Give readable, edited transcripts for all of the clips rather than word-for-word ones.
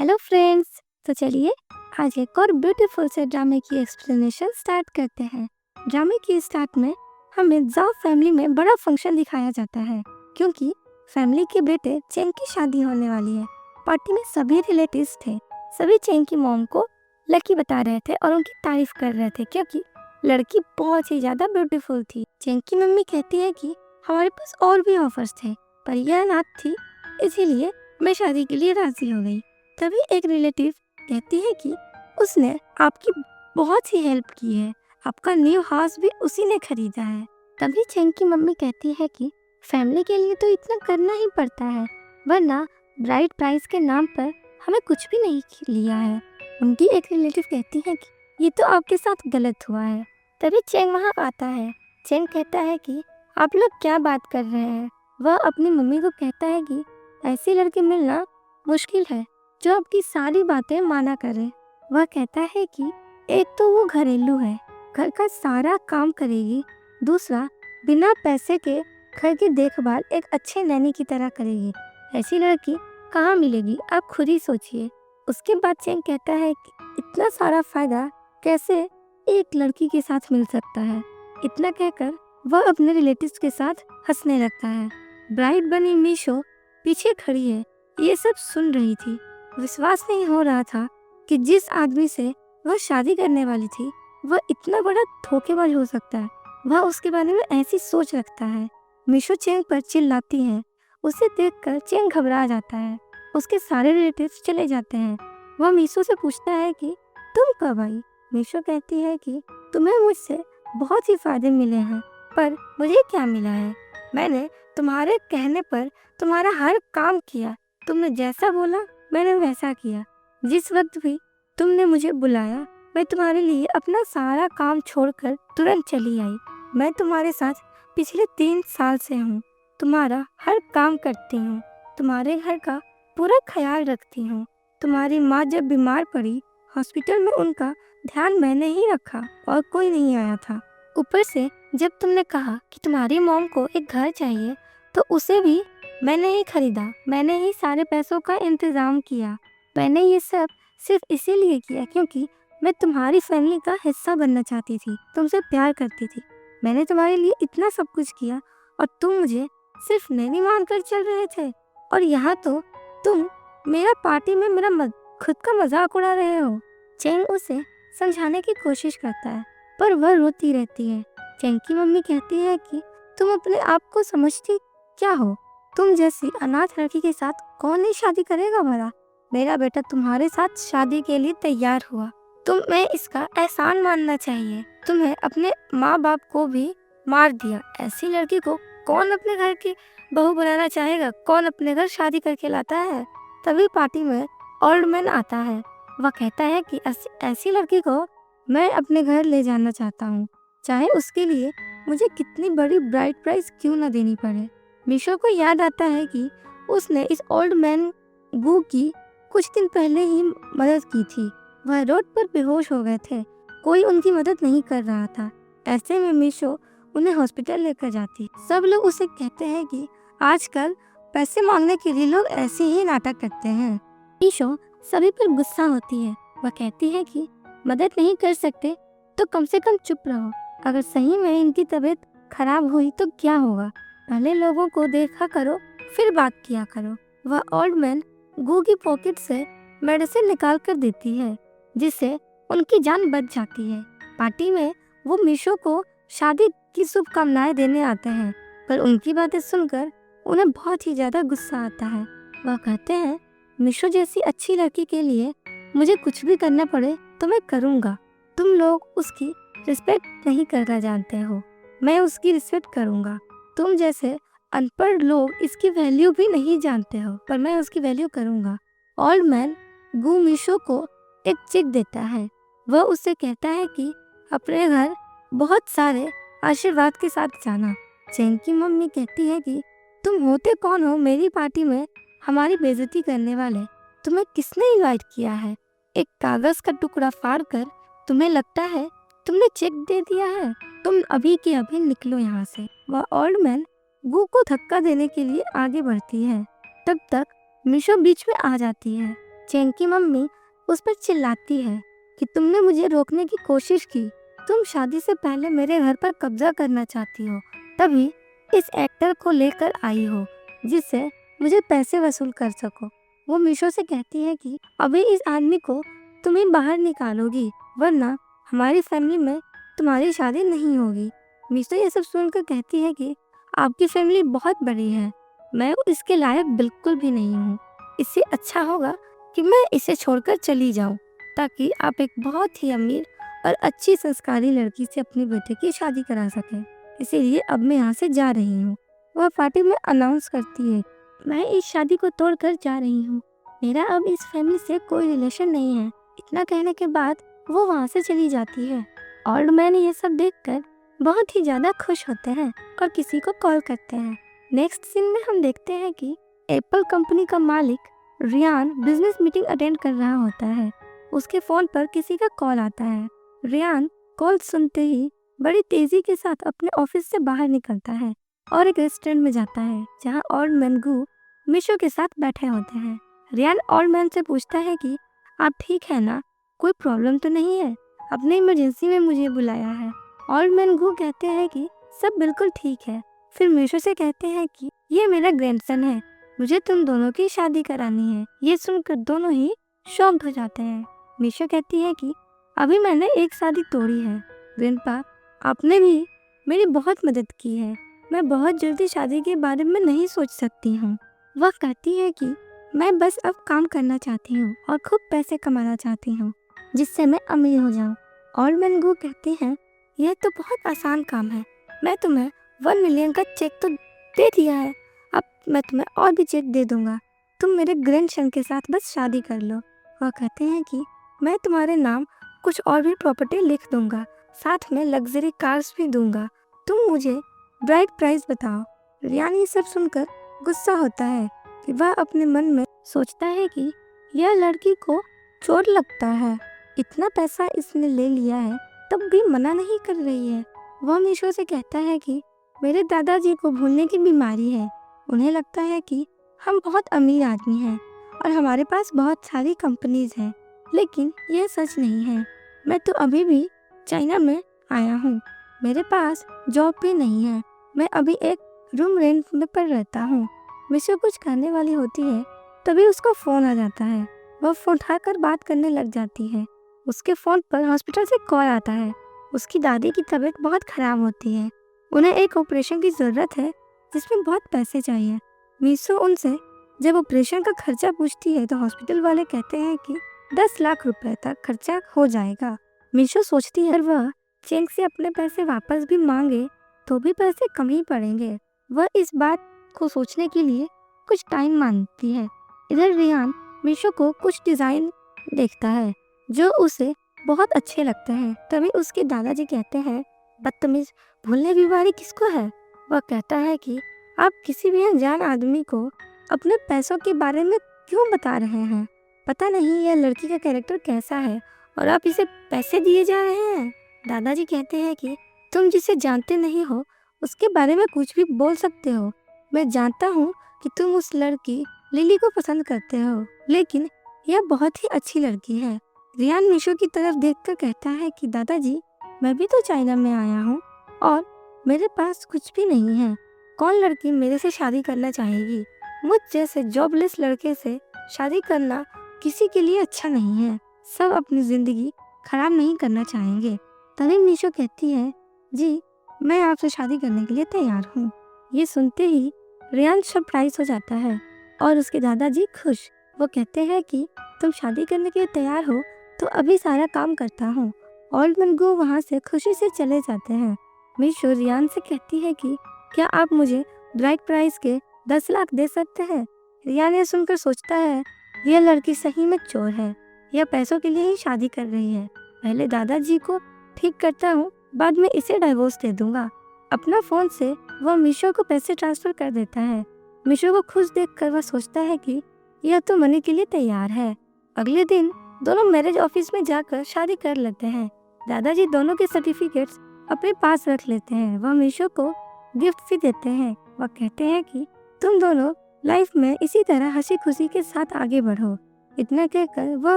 Hello friends. तो चलिए आज एक और ब्यूटीफुल से ड्रामे की एक्सप्लेनेशन स्टार्ट करते हैं। ड्रामे की स्टार्ट में हमें जाओ फैमिली में बड़ा फंक्शन दिखाया जाता है क्योंकि फैमिली के बेटे चेंग की शादी होने वाली है। पार्टी में सभी रिलेटिव्स थे। सभी चेंग की मॉम को लकी बता रहे थे और उनकी तारीफ कर रहे थे क्योंकि लड़की बहुत ही ज्यादा ब्यूटीफुल थी। चेंग की मम्मी कहती है कि हमारे पास और भी ऑफर्स थे पर यह अनाथ थी, इसीलिए मैं शादी के लिए राजी हो गई। तभी एक रिलेटिव कहती है कि उसने आपकी बहुत ही हेल्प की है, आपका न्यू हाउस भी उसी ने खरीदा है। तभी चेंग की मम्मी कहती है कि फैमिली के लिए तो इतना करना ही पड़ता है, वरना ब्राइड प्राइस के नाम पर हमें कुछ भी नहीं लिया है। उनकी एक रिलेटिव कहती है कि ये तो आपके साथ गलत हुआ है। तभी चेंग वहाँ आता है। चेंग कहता है कि आप लोग क्या बात कर रहे हैं। वह अपनी मम्मी को कहता है कि ऐसी लड़की मिलना मुश्किल है जो आपकी सारी बातें माना करे। वह कहता है कि एक तो वो घरेलू है, घर का सारा काम करेगी, दूसरा बिना पैसे के घर की देखभाल एक अच्छे नैनी की तरह करेगी। ऐसी लड़की कहाँ मिलेगी, आप खुद ही सोचिए। उसके बाद चेंग कहता है कि इतना सारा फायदा कैसे एक लड़की के साथ मिल सकता है। इतना कहकर वह अपने रिलेटिव्स के साथ हंसने लगता है। ब्राइड बनी मीशो पीछे खड़ी है, ये सब सुन रही थी। विश्वास नहीं हो रहा था कि जिस आदमी से वह शादी करने वाली थी वह इतना बड़ा धोखेबाज हो सकता है। वह उसके बारे में ऐसी सोच रखता है। मीशो चेंग पर चिल्लाती है। उसे देखकर चेंग घबरा जाता है। उसके सारे रिलेटिव्स चले जाते हैं। वह मीशो से पूछता है कि तुम कब आई। मीशो कहती है कि तुम्हें मुझसे बहुत ही फायदे मिले हैं, पर मुझे क्या मिला है। मैंने तुम्हारे कहने पर तुम्हारा हर काम किया, तुमने जैसा बोला मैंने वैसा किया। जिस वक्त भी तुमने मुझे बुलाया मैं तुम्हारे लिए अपना सारा काम छोड़कर तुरंत चली आई। मैं तुम्हारे साथ पिछले 3 साल से हूँ, तुम्हारा हर काम करती हूँ, तुम्हारे घर का पूरा ख्याल रखती हूँ। तुम्हारी माँ जब बीमार पड़ी हॉस्पिटल में उनका ध्यान मैंने ही रखा और कोई नहीं आया था। ऊपर से जब तुमने कहा कि तुम्हारी मॉम को एक घर चाहिए तो उसे भी मैंने ही खरीदा, मैंने ही सारे पैसों का इंतजाम किया। मैंने ये सब सिर्फ इसीलिए किया क्योंकि मैं तुम्हारी फैमिली का हिस्सा बनना चाहती थी, तुमसे प्यार करती थी। मैंने तुम्हारे लिए इतना सब कुछ किया और तुम मुझे सिर्फ नैनी मानकर चल रहे थे। और यहाँ तो तुम मेरा पार्टी में मेरा खुद का मजाक उड़ा रहे हो। चेंग उसे समझाने की कोशिश करता है पर वह रोती रहती है। चेंग की मम्मी कहती है कि तुम अपने आप को समझती क्या हो। तुम जैसी अनाथ लड़की के साथ कौन नहीं शादी करेगा भला। मेरा बेटा तुम्हारे साथ शादी के लिए तैयार हुआ, तुम्हें इसका एहसान मानना चाहिए। तुम्हें अपने माँ बाप को भी मार दिया, ऐसी लड़की को कौन अपने घर की बहू बनाना चाहेगा, कौन अपने घर शादी करके लाता है। तभी पार्टी में ओल्ड मैन आता है। वह कहता है कि ऐसी लड़की को मैं अपने घर ले जाना चाहता हूँ, चाहे उसके लिए मुझे कितनी बड़ी ब्राइड प्राइस क्यों न देनी पड़े। मीशो को याद आता है कि उसने इस ओल्ड मैन गू की कुछ दिन पहले ही मदद की थी। वह रोड पर बेहोश हो गए थे, कोई उनकी मदद नहीं कर रहा था। ऐसे में मीशो उन्हें हॉस्पिटल लेकर जाती। सब लोग उसे कहते हैं कि आजकल पैसे मांगने के लिए लोग ऐसे ही नाटक करते हैं। मीशो सभी पर गुस्सा होती है। वह कहती है कि मदद नहीं कर सकते तो कम से कम चुप रहो। अगर सही में इनकी तबीयत खराब हुई तो क्या होगा, पहले लोगों को देखा करो फिर बात किया करो। वह ओल्ड मैन गू की पॉकेट से मेडिसिन निकाल कर देती है जिससे उनकी जान बच जाती है। पार्टी में वो मीशो को शादी की शुभकामनाएं देने आते हैं पर उनकी बातें सुनकर उन्हें बहुत ही ज्यादा गुस्सा आता है। वह कहते हैं मीशो जैसी अच्छी लड़की के लिए मुझे कुछ भी करना पड़े तो मैं करूँगा। तुम लोग उसकी रिस्पेक्ट नहीं करना जानते हो, मैं उसकी रिस्पेक्ट करूँगा। तुम जैसे अनपढ़ लोग इसकी वैल्यू भी नहीं जानते हो पर मैं उसकी वैल्यू करूँगा। ओल्ड मैन गू मीशो को एक चेक देता है। वह उससे कहता है कि अपने घर बहुत सारे आशीर्वाद के साथ जाना। चेंग की मम्मी कहती है कि तुम होते कौन हो मेरी पार्टी में हमारी बेइज्जती करने वाले, तुम्हें किसने इनवाइट किया है। एक कागज का टुकड़ा फाड़ कर तुम्हें लगता है तुमने चेक दे दिया है, तुम अभी के अभी निकलो यहाँ से। वह ओल्ड मैन गू को धक्का देने के लिए आगे बढ़ती है। तब तक मीशो बीच में आ जाती है। चेंग की मम्मी उस पर चिल्लाती है कि तुमने मुझे रोकने की कोशिश की, तुम शादी से पहले मेरे घर पर कब्जा करना चाहती हो, तभी इस एक्टर को लेकर आई हो जिससे मुझे पैसे वसूल कर सको। वो मीशो से कहती है कि अभी इस आदमी को तुम ही बाहर निकालोगी, वरना हमारी फैमिली में तुम्हारी शादी नहीं होगी। मीशो ये सब सुनकर कहती है कि आपकी फैमिली बहुत बड़ी है, मैं इसके लायक बिल्कुल भी नहीं हूँ। इससे अच्छा होगा कि मैं इसे छोड़कर चली जाऊँ, ताकि आप एक बहुत ही अमीर और अच्छी संस्कारी लड़की से अपने बेटे की शादी करा सकें। इसीलिए अब मैं यहाँ से जा रही हूँ। वह पार्टी में अनाउंस करती है, मैं इस शादी को तोड़कर जा रही हूँ, मेरा अब इस फैमिली से कोई रिलेशन नहीं है। इतना कहने के बाद वो वहाँ से चली जाती है। ओल्ड मैन ये सब देखकर बहुत ही ज़्यादा खुश होते हैं और किसी को कॉल करते हैं। नेक्स्ट सीन में हम देखते हैं कि एप्पल कंपनी का मालिक रियान बिजनेस मीटिंग अटेंड कर रहा होता है। उसके फ़ोन पर किसी का कॉल आता है। रियान कॉल सुनते ही बड़ी तेज़ी के साथ अपने ऑफिस से बाहर निकलता है और एक रेस्टोरेंट में जाता है जहां ओल्ड मैन गू मीशो के साथ बैठे होते हैं। रियान ओल्ड मैन से पूछता है कि आप ठीक है ना, कोई प्रॉब्लम तो नहीं है, अपने इमरजेंसी में मुझे बुलाया है। ओल्ड मैन गू कहते हैं कि सब बिल्कुल ठीक है। फिर मीशो से कहते हैं कि ये मेरा ग्रैंडसन है, मुझे तुम दोनों की शादी करानी है। ये सुनकर दोनों ही शॉक्ड हो जाते हैं। मीशो कहती है कि अभी मैंने एक शादी तोड़ी है ग्रैंडपा, आपने भी मेरी बहुत मदद की है, मैं बहुत जल्दी शादी के बारे में नहीं सोच सकती हूँ। वह कहती है कि मैं बस अब काम करना चाहती हूँ और खूब पैसे कमाना चाहती हूँ जिससे मैं अमीर हो जाऊँ। ओल्ड मैन गू कहते हैं यह तो बहुत आसान काम है, मैं तुम्हें 1 मिलियन का चेक तो दे दिया है, अब मैं तुम्हें और भी चेक दे दूंगा, तुम मेरे ग्रैंडसन के साथ बस शादी कर लो। वह कहते हैं कि मैं तुम्हारे नाम कुछ और भी प्रॉपर्टी लिख दूंगा, साथ में लग्जरी कार्स भी दूंगा, तुम मुझे ब्राइड प्राइस बताओ। रियान ये सब सुनकर गुस्सा होता है कि वह अपने मन में सोचता है कि यह लड़की को चोट लगता है, इतना पैसा इसने ले लिया है तब भी मना नहीं कर रही है। वह मीशो से कहता है कि मेरे दादाजी को भूलने की बीमारी है, उन्हें लगता है कि हम बहुत अमीर आदमी हैं और हमारे पास बहुत सारी कंपनीज हैं, लेकिन यह सच नहीं है। मैं तो अभी भी चाइना में आया हूँ, मेरे पास जॉब भी नहीं है, मैं अभी एक रूम रेंट में पर रहता हूँ। मीशो कुछ कहने वाली होती है तभी उसका फ़ोन आ जाता है। वह फ़ोन उठाकर बात करने लग जाती है। उसके फ़ोन पर हॉस्पिटल से कॉल आता है। उसकी दादी की तबीयत बहुत ख़राब होती है, उन्हें एक ऑपरेशन की ज़रूरत है जिसमें बहुत पैसे चाहिए। मीशो उनसे जब ऑपरेशन का खर्चा पूछती है तो हॉस्पिटल वाले कहते हैं कि 10 लाख रुपए तक खर्चा हो जाएगा। मीशो सोचती है वह चेंग से अपने पैसे वापस भी मांगे तो भी पैसे कम ही पड़ेंगे। वह इस बात को सोचने के लिए कुछ टाइम मांगती है। इधर रियान मीशो को कुछ डिज़ाइन देखता है जो उसे बहुत अच्छे लगते हैं। तभी उसके दादाजी कहते हैं, बदतमीज, भूलने की बीमारी किसको है? वह कहता है कि आप किसी भी अनजान आदमी को अपने पैसों के बारे में क्यों बता रहे हैं? पता नहीं यह लड़की का कैरेक्टर कैसा है और आप इसे पैसे दिए जा रहे हैं। दादाजी कहते हैं कि तुम जिसे जानते नहीं हो उसके बारे में कुछ भी बोल सकते हो। मैं जानता हूँ कि तुम उस लड़की लिली को पसंद करते हो, लेकिन यह बहुत ही अच्छी लड़की है। रियान मीशो की तरफ देखकर कहता है कि दादाजी, मैं भी तो चाइना में आया हूँ और मेरे पास कुछ भी नहीं है, कौन लड़की मेरे से शादी करना चाहेगी? मुझ जैसे जॉबलेस लड़के से शादी करना किसी के लिए अच्छा नहीं है, सब अपनी ज़िंदगी खराब नहीं करना चाहेंगे। तभी मीशो कहती है, जी मैं आपसे शादी करने के लिए तैयार हूँ। ये सुनते ही रियान सरप्राइज हो जाता है और उसके दादाजी खुश। वो कहते हैं कि तुम शादी करने के लिए तैयार हो तो अभी सारा काम करता हूँ। ओल्ड मैन गो वहाँ से खुशी से चले जाते हैं। मीशो रियान से कहती है कि क्या आप मुझे ब्राइड प्राइस के 10 लाख दे सकते हैं? रियान ये सुनकर सोचता है, यह लड़की सही में चोर है, यह पैसों के लिए ही शादी कर रही है। पहले दादाजी को ठीक करता हूँ, बाद में इसे डाइवोर्स दे दूंगा। अपना फ़ोन से वह मीशो को पैसे ट्रांसफ़र कर देता है। मीशो को खुश देखकर वह सोचता है कि यह तो मनी के लिए तैयार है। अगले दिन दोनों मैरिज ऑफिस में जाकर शादी कर लेते हैं। दादाजी दोनों के सर्टिफिकेट्स अपने पास रख लेते हैं। वह मीशो को गिफ्ट भी देते हैं। वह कहते हैं कि तुम दोनों लाइफ में इसी तरह हंसी खुशी के साथ आगे बढ़ो। इतना कहकर वह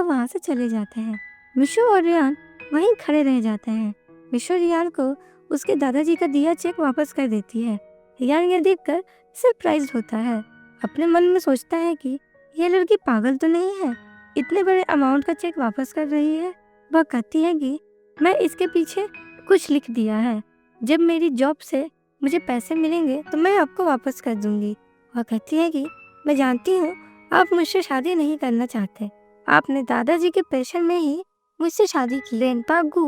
वहाँ से चले जाते हैं। मिशु और रियान वहीं खड़े रह जाते हैं। मिशु रियान को उसके दादाजी का दिया चेक वापस कर देती है। रियान यह देखकर सरप्राइज्ड होता है। अपने मन में सोचता है कि यह लड़की पागल तो नहीं है, इतने बड़े अमाउंट का चेक वापस कर रही है। वह कहती है कि मैं इसके पीछे कुछ लिख दिया है, जब मेरी जॉब से मुझे पैसे मिलेंगे तो मैं आपको वापस कर दूंगी। वह कहती है कि मैं जानती हूँ आप मुझसे शादी नहीं करना चाहते, आपने दादाजी के प्रेशर में ही मुझसे शादी की। रेंपा गु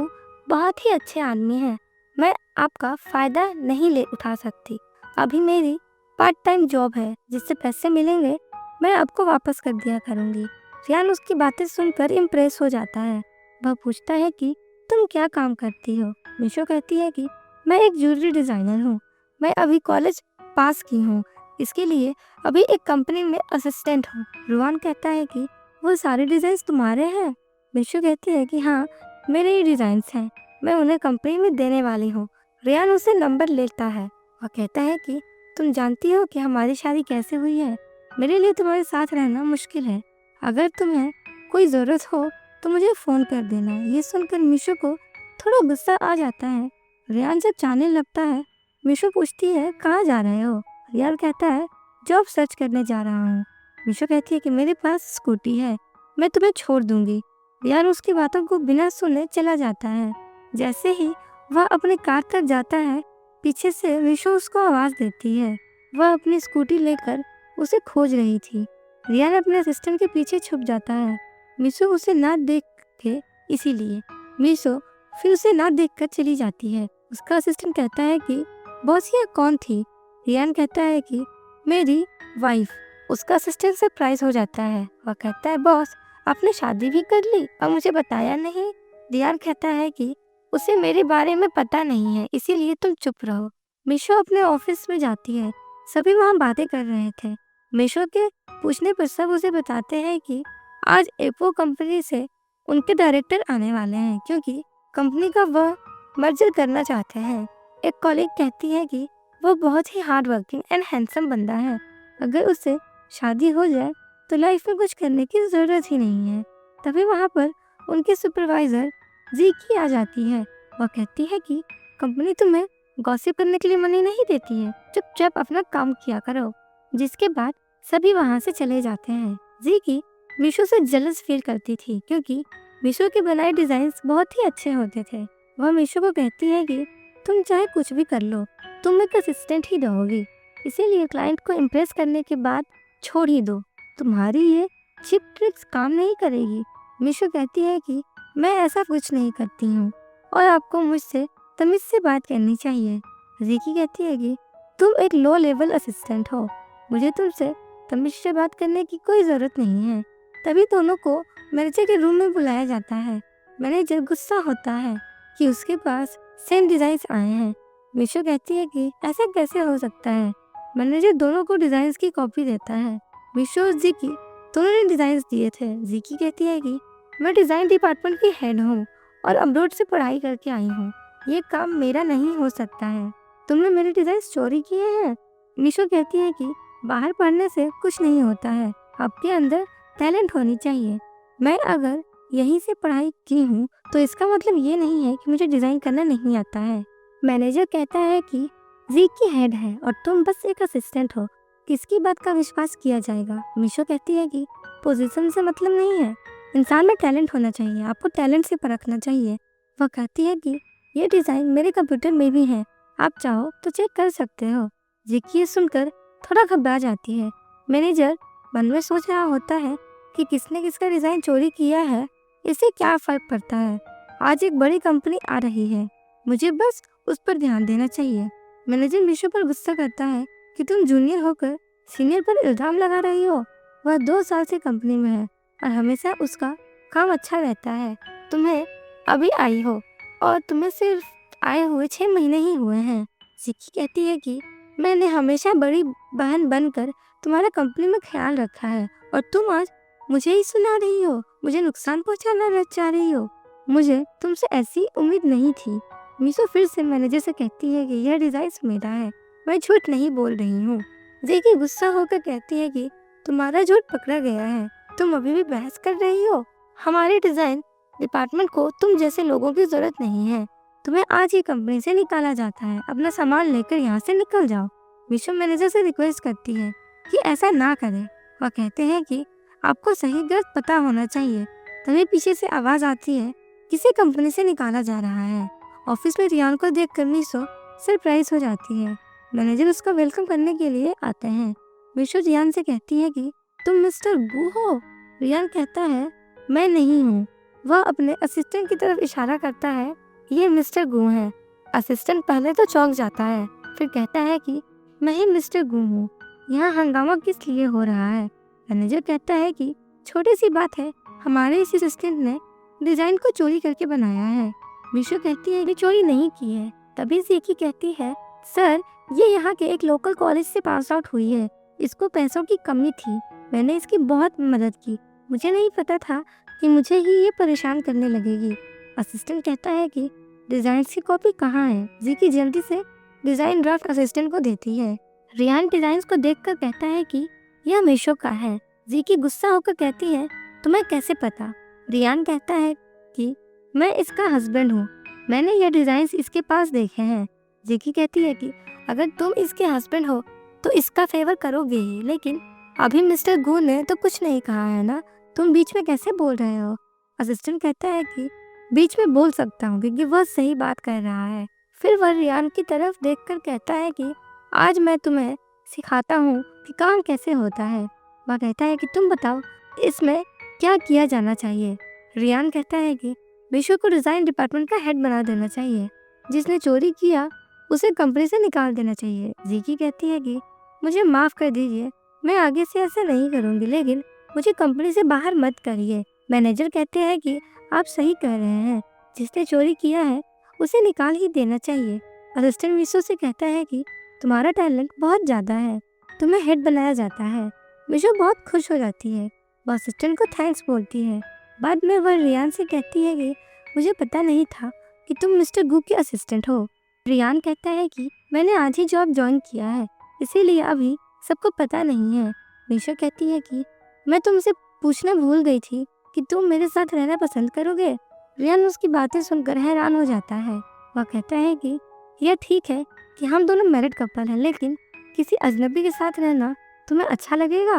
बहुत ही अच्छे आदमी हैं, मैं आपका फायदा नहीं ले उठा सकती। अभी मेरी पार्ट टाइम जॉब है, जिससे पैसे मिलेंगे मैं आपको वापस कर दिया करूंगी। रियान उसकी बातें सुनकर इम्प्रेस हो जाता है। वह पूछता है कि तुम क्या काम करती हो? मिशो कहती है कि मैं एक ज्वेलरी डिजाइनर हूँ, मैं अभी कॉलेज पास की हूँ, इसके लिए अभी एक कंपनी में असिस्टेंट हूँ। रुआन कहता है कि वो सारे डिजाइन्स तुम्हारे हैं? मिशो कहती है कि हाँ, मेरे ही डिजाइन्स हैं, मैं उन्हें कंपनी में देने वाली हूँ। रियान उससे नंबर लेता है। वह कहता है कि तुम जानती हो कि हमारी शादी कैसे हुई है, मेरे लिए तुम्हारे साथ रहना मुश्किल है, अगर तुम्हें कोई ज़रूरत हो तो मुझे फ़ोन कर देना। ये सुनकर मिशो को थोड़ा गुस्सा आ जाता है। रियान जब जाने लगता है, मिशो पूछती है कहाँ जा रहे हो? रियान कहता है जॉब सर्च करने जा रहा हूँ। मिशो कहती है कि मेरे पास स्कूटी है, मैं तुम्हें छोड़ दूंगी। रियान उसकी बातों को बिना सुने चला जाता है। जैसे ही वह अपने कार तक जाता है, पीछे से मिशो उसको आवाज़ देती है। वह अपनी स्कूटी लेकर उसे खोज रही थी। रियान अपने असिस्टेंट के पीछे छुप जाता है, मिशो उसे ना देख के, इसीलिए मिशो फिर उसे ना देखकर चली जाती है। उसका असिस्टेंट कहता है कि बॉस ये कौन थी? रियान कहता है कि मेरी वाइफ। उसका असिस्टेंट सरप्राइज हो जाता है। वह कहता है बॉस आपने शादी भी कर ली और मुझे बताया नहीं। रियान कहता है कि उसे मेरे बारे में पता नहीं है, इसीलिए तुम चुप रहो। मिशो अपने ऑफिस में जाती है। सभी वहाँ बातें कर रहे थे। मिशो के पूछने पर सब उसे बताते हैं कि आज एपो कंपनी से उनके डायरेक्टर आने वाले हैं, क्योंकि कंपनी का वह मर्जर करना चाहते हैं। एक कॉलीग कहती है कि वो बहुत ही हार्ड वर्किंग एंड हैंडसम बंदा है, अगर उससे शादी हो जाए तो लाइफ में कुछ करने की ज़रूरत ही नहीं है। तभी वहाँ पर उनके सुपरवाइज़र जीकी आ जाती है। वह कहती है कि कंपनी तुम्हें गॉसिप करने के लिए मनी नहीं देती है, चुपचाप अपना काम किया करो। जिसके बाद सभी वहाँ से चले जाते हैं। जीकी मिशो से जेलस फील करती थी, क्योंकि मिशो के बनाए डिज़ाइंस बहुत ही अच्छे होते थे। वह मिशो को कहती है कि तुम चाहे कुछ भी कर लो, तुम एक असिस्टेंट ही रहोगी, इसीलिए क्लाइंट को इम्प्रेस करने के बाद छोड़ ही दो, तुम्हारी ये चिप ट्रिक्स काम नहीं करेगी। मिशो कहती है कि मैं ऐसा कुछ नहीं करती हूँ और आपको मुझसे तमीज से बात करनी चाहिए। जीकी कहती है कि तुम एक लो लेवल असिस्टेंट हो, मुझे तुमसे तमीज से बात करने की कोई ज़रूरत नहीं है। तभी दोनों को मैनेजर के रूम में बुलाया जाता है। मैनेजर गुस्सा होता है कि उसके पास सेम डिज़ाइंस आए हैं। मिशो कहती है कि ऐसा कैसे हो सकता है। मैनेजर दोनों को डिज़ाइंस की कॉपी देता है। मिशो और जीकी दोनों ने डिज़ाइंस दिए थे। जीकी कहती है कि मैं डिज़ाइन डिपार्टमेंट की हेड हूँ और अब्रोड से पढ़ाई करके आई हूँ, ये काम मेरा नहीं हो सकता है, तुमने मेरे डिज़ाइंस चोरी किए हैं। मिशो कहती है कि बाहर पढ़ने से कुछ नहीं होता है, आपके अंदर टैलेंट होनी चाहिए। मैं अगर यहीं से पढ़ाई की हूँ तो इसका मतलब ये नहीं है कि मुझे डिज़ाइन करना नहीं आता है। मैनेजर कहता है कि जीकी हेड है और तुम बस एक असिस्टेंट हो, किसकी बात का विश्वास किया जाएगा। मिशो कहती है कि पोजीशन से मतलब नहीं है, इंसान में टैलेंट होना चाहिए, आपको टैलेंट से परखना चाहिए। वह कहती है कि ये डिज़ाइन मेरे कंप्यूटर में भी है, आप चाहो तो चेक कर सकते हो। जीकी ये सुनकर थोड़ा घबरा जाती है। मैनेजर मन में सोच रहा होता है कि किसने किसका डिज़ाइन चोरी किया है, इससे क्या फ़र्क पड़ता है, आज एक बड़ी कंपनी आ रही है, मुझे बस उस पर ध्यान देना चाहिए। मैनेजर मिशो पर गुस्सा करता है कि तुम जूनियर होकर सीनियर पर इल्ज़ाम लगा रही हो, वह 2 साल से कंपनी में है और हमेशा उसका काम अच्छा रहता है, तुम्हें अभी आई हो और तुम्हें सिर्फ आए हुए 6 महीने ही हुए हैं। जीकी कहती है कि मैंने हमेशा बड़ी बहन बनकर तुम्हारा कंपनी में ख्याल रखा है और तुम आज मुझे ही सुना रही हो, मुझे नुकसान पहुंचाना चाह रही हो, मुझे तुमसे ऐसी उम्मीद नहीं थी। मिशो फिर से मैनेजर से कहती है कि यह डिज़ाइन मेरा है, मैं झूठ नहीं बोल रही हूँ। जेकी गुस्सा होकर कहती है कि तुम्हारा झूठ पकड़ा गया है, तुम अभी भी बहस कर रही हो? हमारे डिज़ाइन डिपार्टमेंट को तुम जैसे लोगों की ज़रूरत नहीं है। तुम्हें आज ही कंपनी से निकाला जाता है। अपना सामान लेकर यहाँ से निकल जाओ। मीशो मैनेजर से रिक्वेस्ट करती है कि ऐसा ना करें। वह कहते हैं कि आपको सही गलत पता होना चाहिए। तभी पीछे से आवाज़ आती है, किसी कंपनी से निकाला जा रहा है। ऑफिस में रियान को देखकर मीशो सरप्राइज हो जाती है। मैनेजर उसका वेलकम करने के लिए आते हैं। मीशो रियान से कहती है कि तुम मिस्टर गू हो? रियान कहता है, मैं नहीं हूँ। वह अपने असिस्टेंट की तरफ इशारा करता है, ये मिस्टर गू है। असिस्टेंट पहले तो चौंक जाता है, फिर कहता है कि मैं ही मिस्टर गू हूँ। यहाँ हंगामा किस लिए हो रहा है? मैनेजर कहता है कि छोटी सी बात है, हमारे इस असिस्टेंट ने डिजाइन को चोरी करके बनाया है। मीशो कहती है कि चोरी नहीं की है। तभी ज़ेकी कहती है, सर ये यहाँ के एक लोकल कॉलेज से पास आउट हुई है। इसको पैसों की कमी थी, मैंने इसकी बहुत मदद की। मुझे नहीं पता था कि मुझे ही ये परेशान करने लगेगी। असिस्टेंट कहता है कि डिजाइन की कॉपी कहाँ है? ज़ेकी जल्दी से डिजाइन ड्राफ्ट असिस्टेंट को देती है। रियान डिजाइन को देखकर कहता है कि यह मीशो का है। ज़ेकी गुस्सा होकर कहती है, तुम्हें कैसे पता? रियान कहता है कि मैं इसका हस्बैंड हूँ, मैंने यह डिजाइन इसके पास देखे हैं। ज़ेकी कहती है कि अगर तुम इसके हस्बैंड हो तो इसका फेवर करोगे ही, लेकिन अभी मिस्टर गू ने तो कुछ नहीं कहा है ना, तुम बीच में कैसे बोल रहे हो? असिस्टेंट कहता है कि बीच में बोल सकता हूँ क्योंकि वह सही बात कर रहा है। फिर वह रियान की तरफ देखकर कहता है कि आज मैं तुम्हें सिखाता हूँ कि काम कैसे होता है। वह कहता है कि तुम बताओ इसमें क्या किया जाना चाहिए। रियान कहता है कि मीशो को डिज़ाइन डिपार्टमेंट का हेड बना देना चाहिए। जिसने चोरी किया उसे कंपनी से निकाल देना चाहिए। ज़ेकी कहती है कि मुझे माफ़ कर दीजिए, मैं आगे से ऐसा नहीं करूँगी, लेकिन मुझे कंपनी से बाहर मत करिए। मैनेजर कहते हैं कि आप सही कह रहे हैं, जिसने चोरी किया है उसे निकाल ही देना चाहिए। असिस्टेंट मीशो से कहता है कि तुम्हारा टैलेंट बहुत ज़्यादा है, तुम्हें हेड बनाया जाता है। मीशो बहुत खुश हो जाती है, वह असिस्टेंट को थैंक्स बोलती है। बाद में वह रियान से कहती है कि मुझे पता नहीं था कि तुम मिस्टर गू के असिस्टेंट हो। रियान कहता है कि मैंने आज ही जॉब ज्वाइन किया है, इसीलिए अभी सबको पता नहीं है। मीशो कहती है कि मैं तुमसे पूछना भूल गई थी कि तुम मेरे साथ रहना पसंद करोगे। रियान उसकी बातें सुनकर हैरान हो जाता है। वह कहता है कि यह ठीक है कि हम दोनों मैरिड कपल हैं, लेकिन किसी अजनबी के साथ रहना तुम्हें अच्छा लगेगा?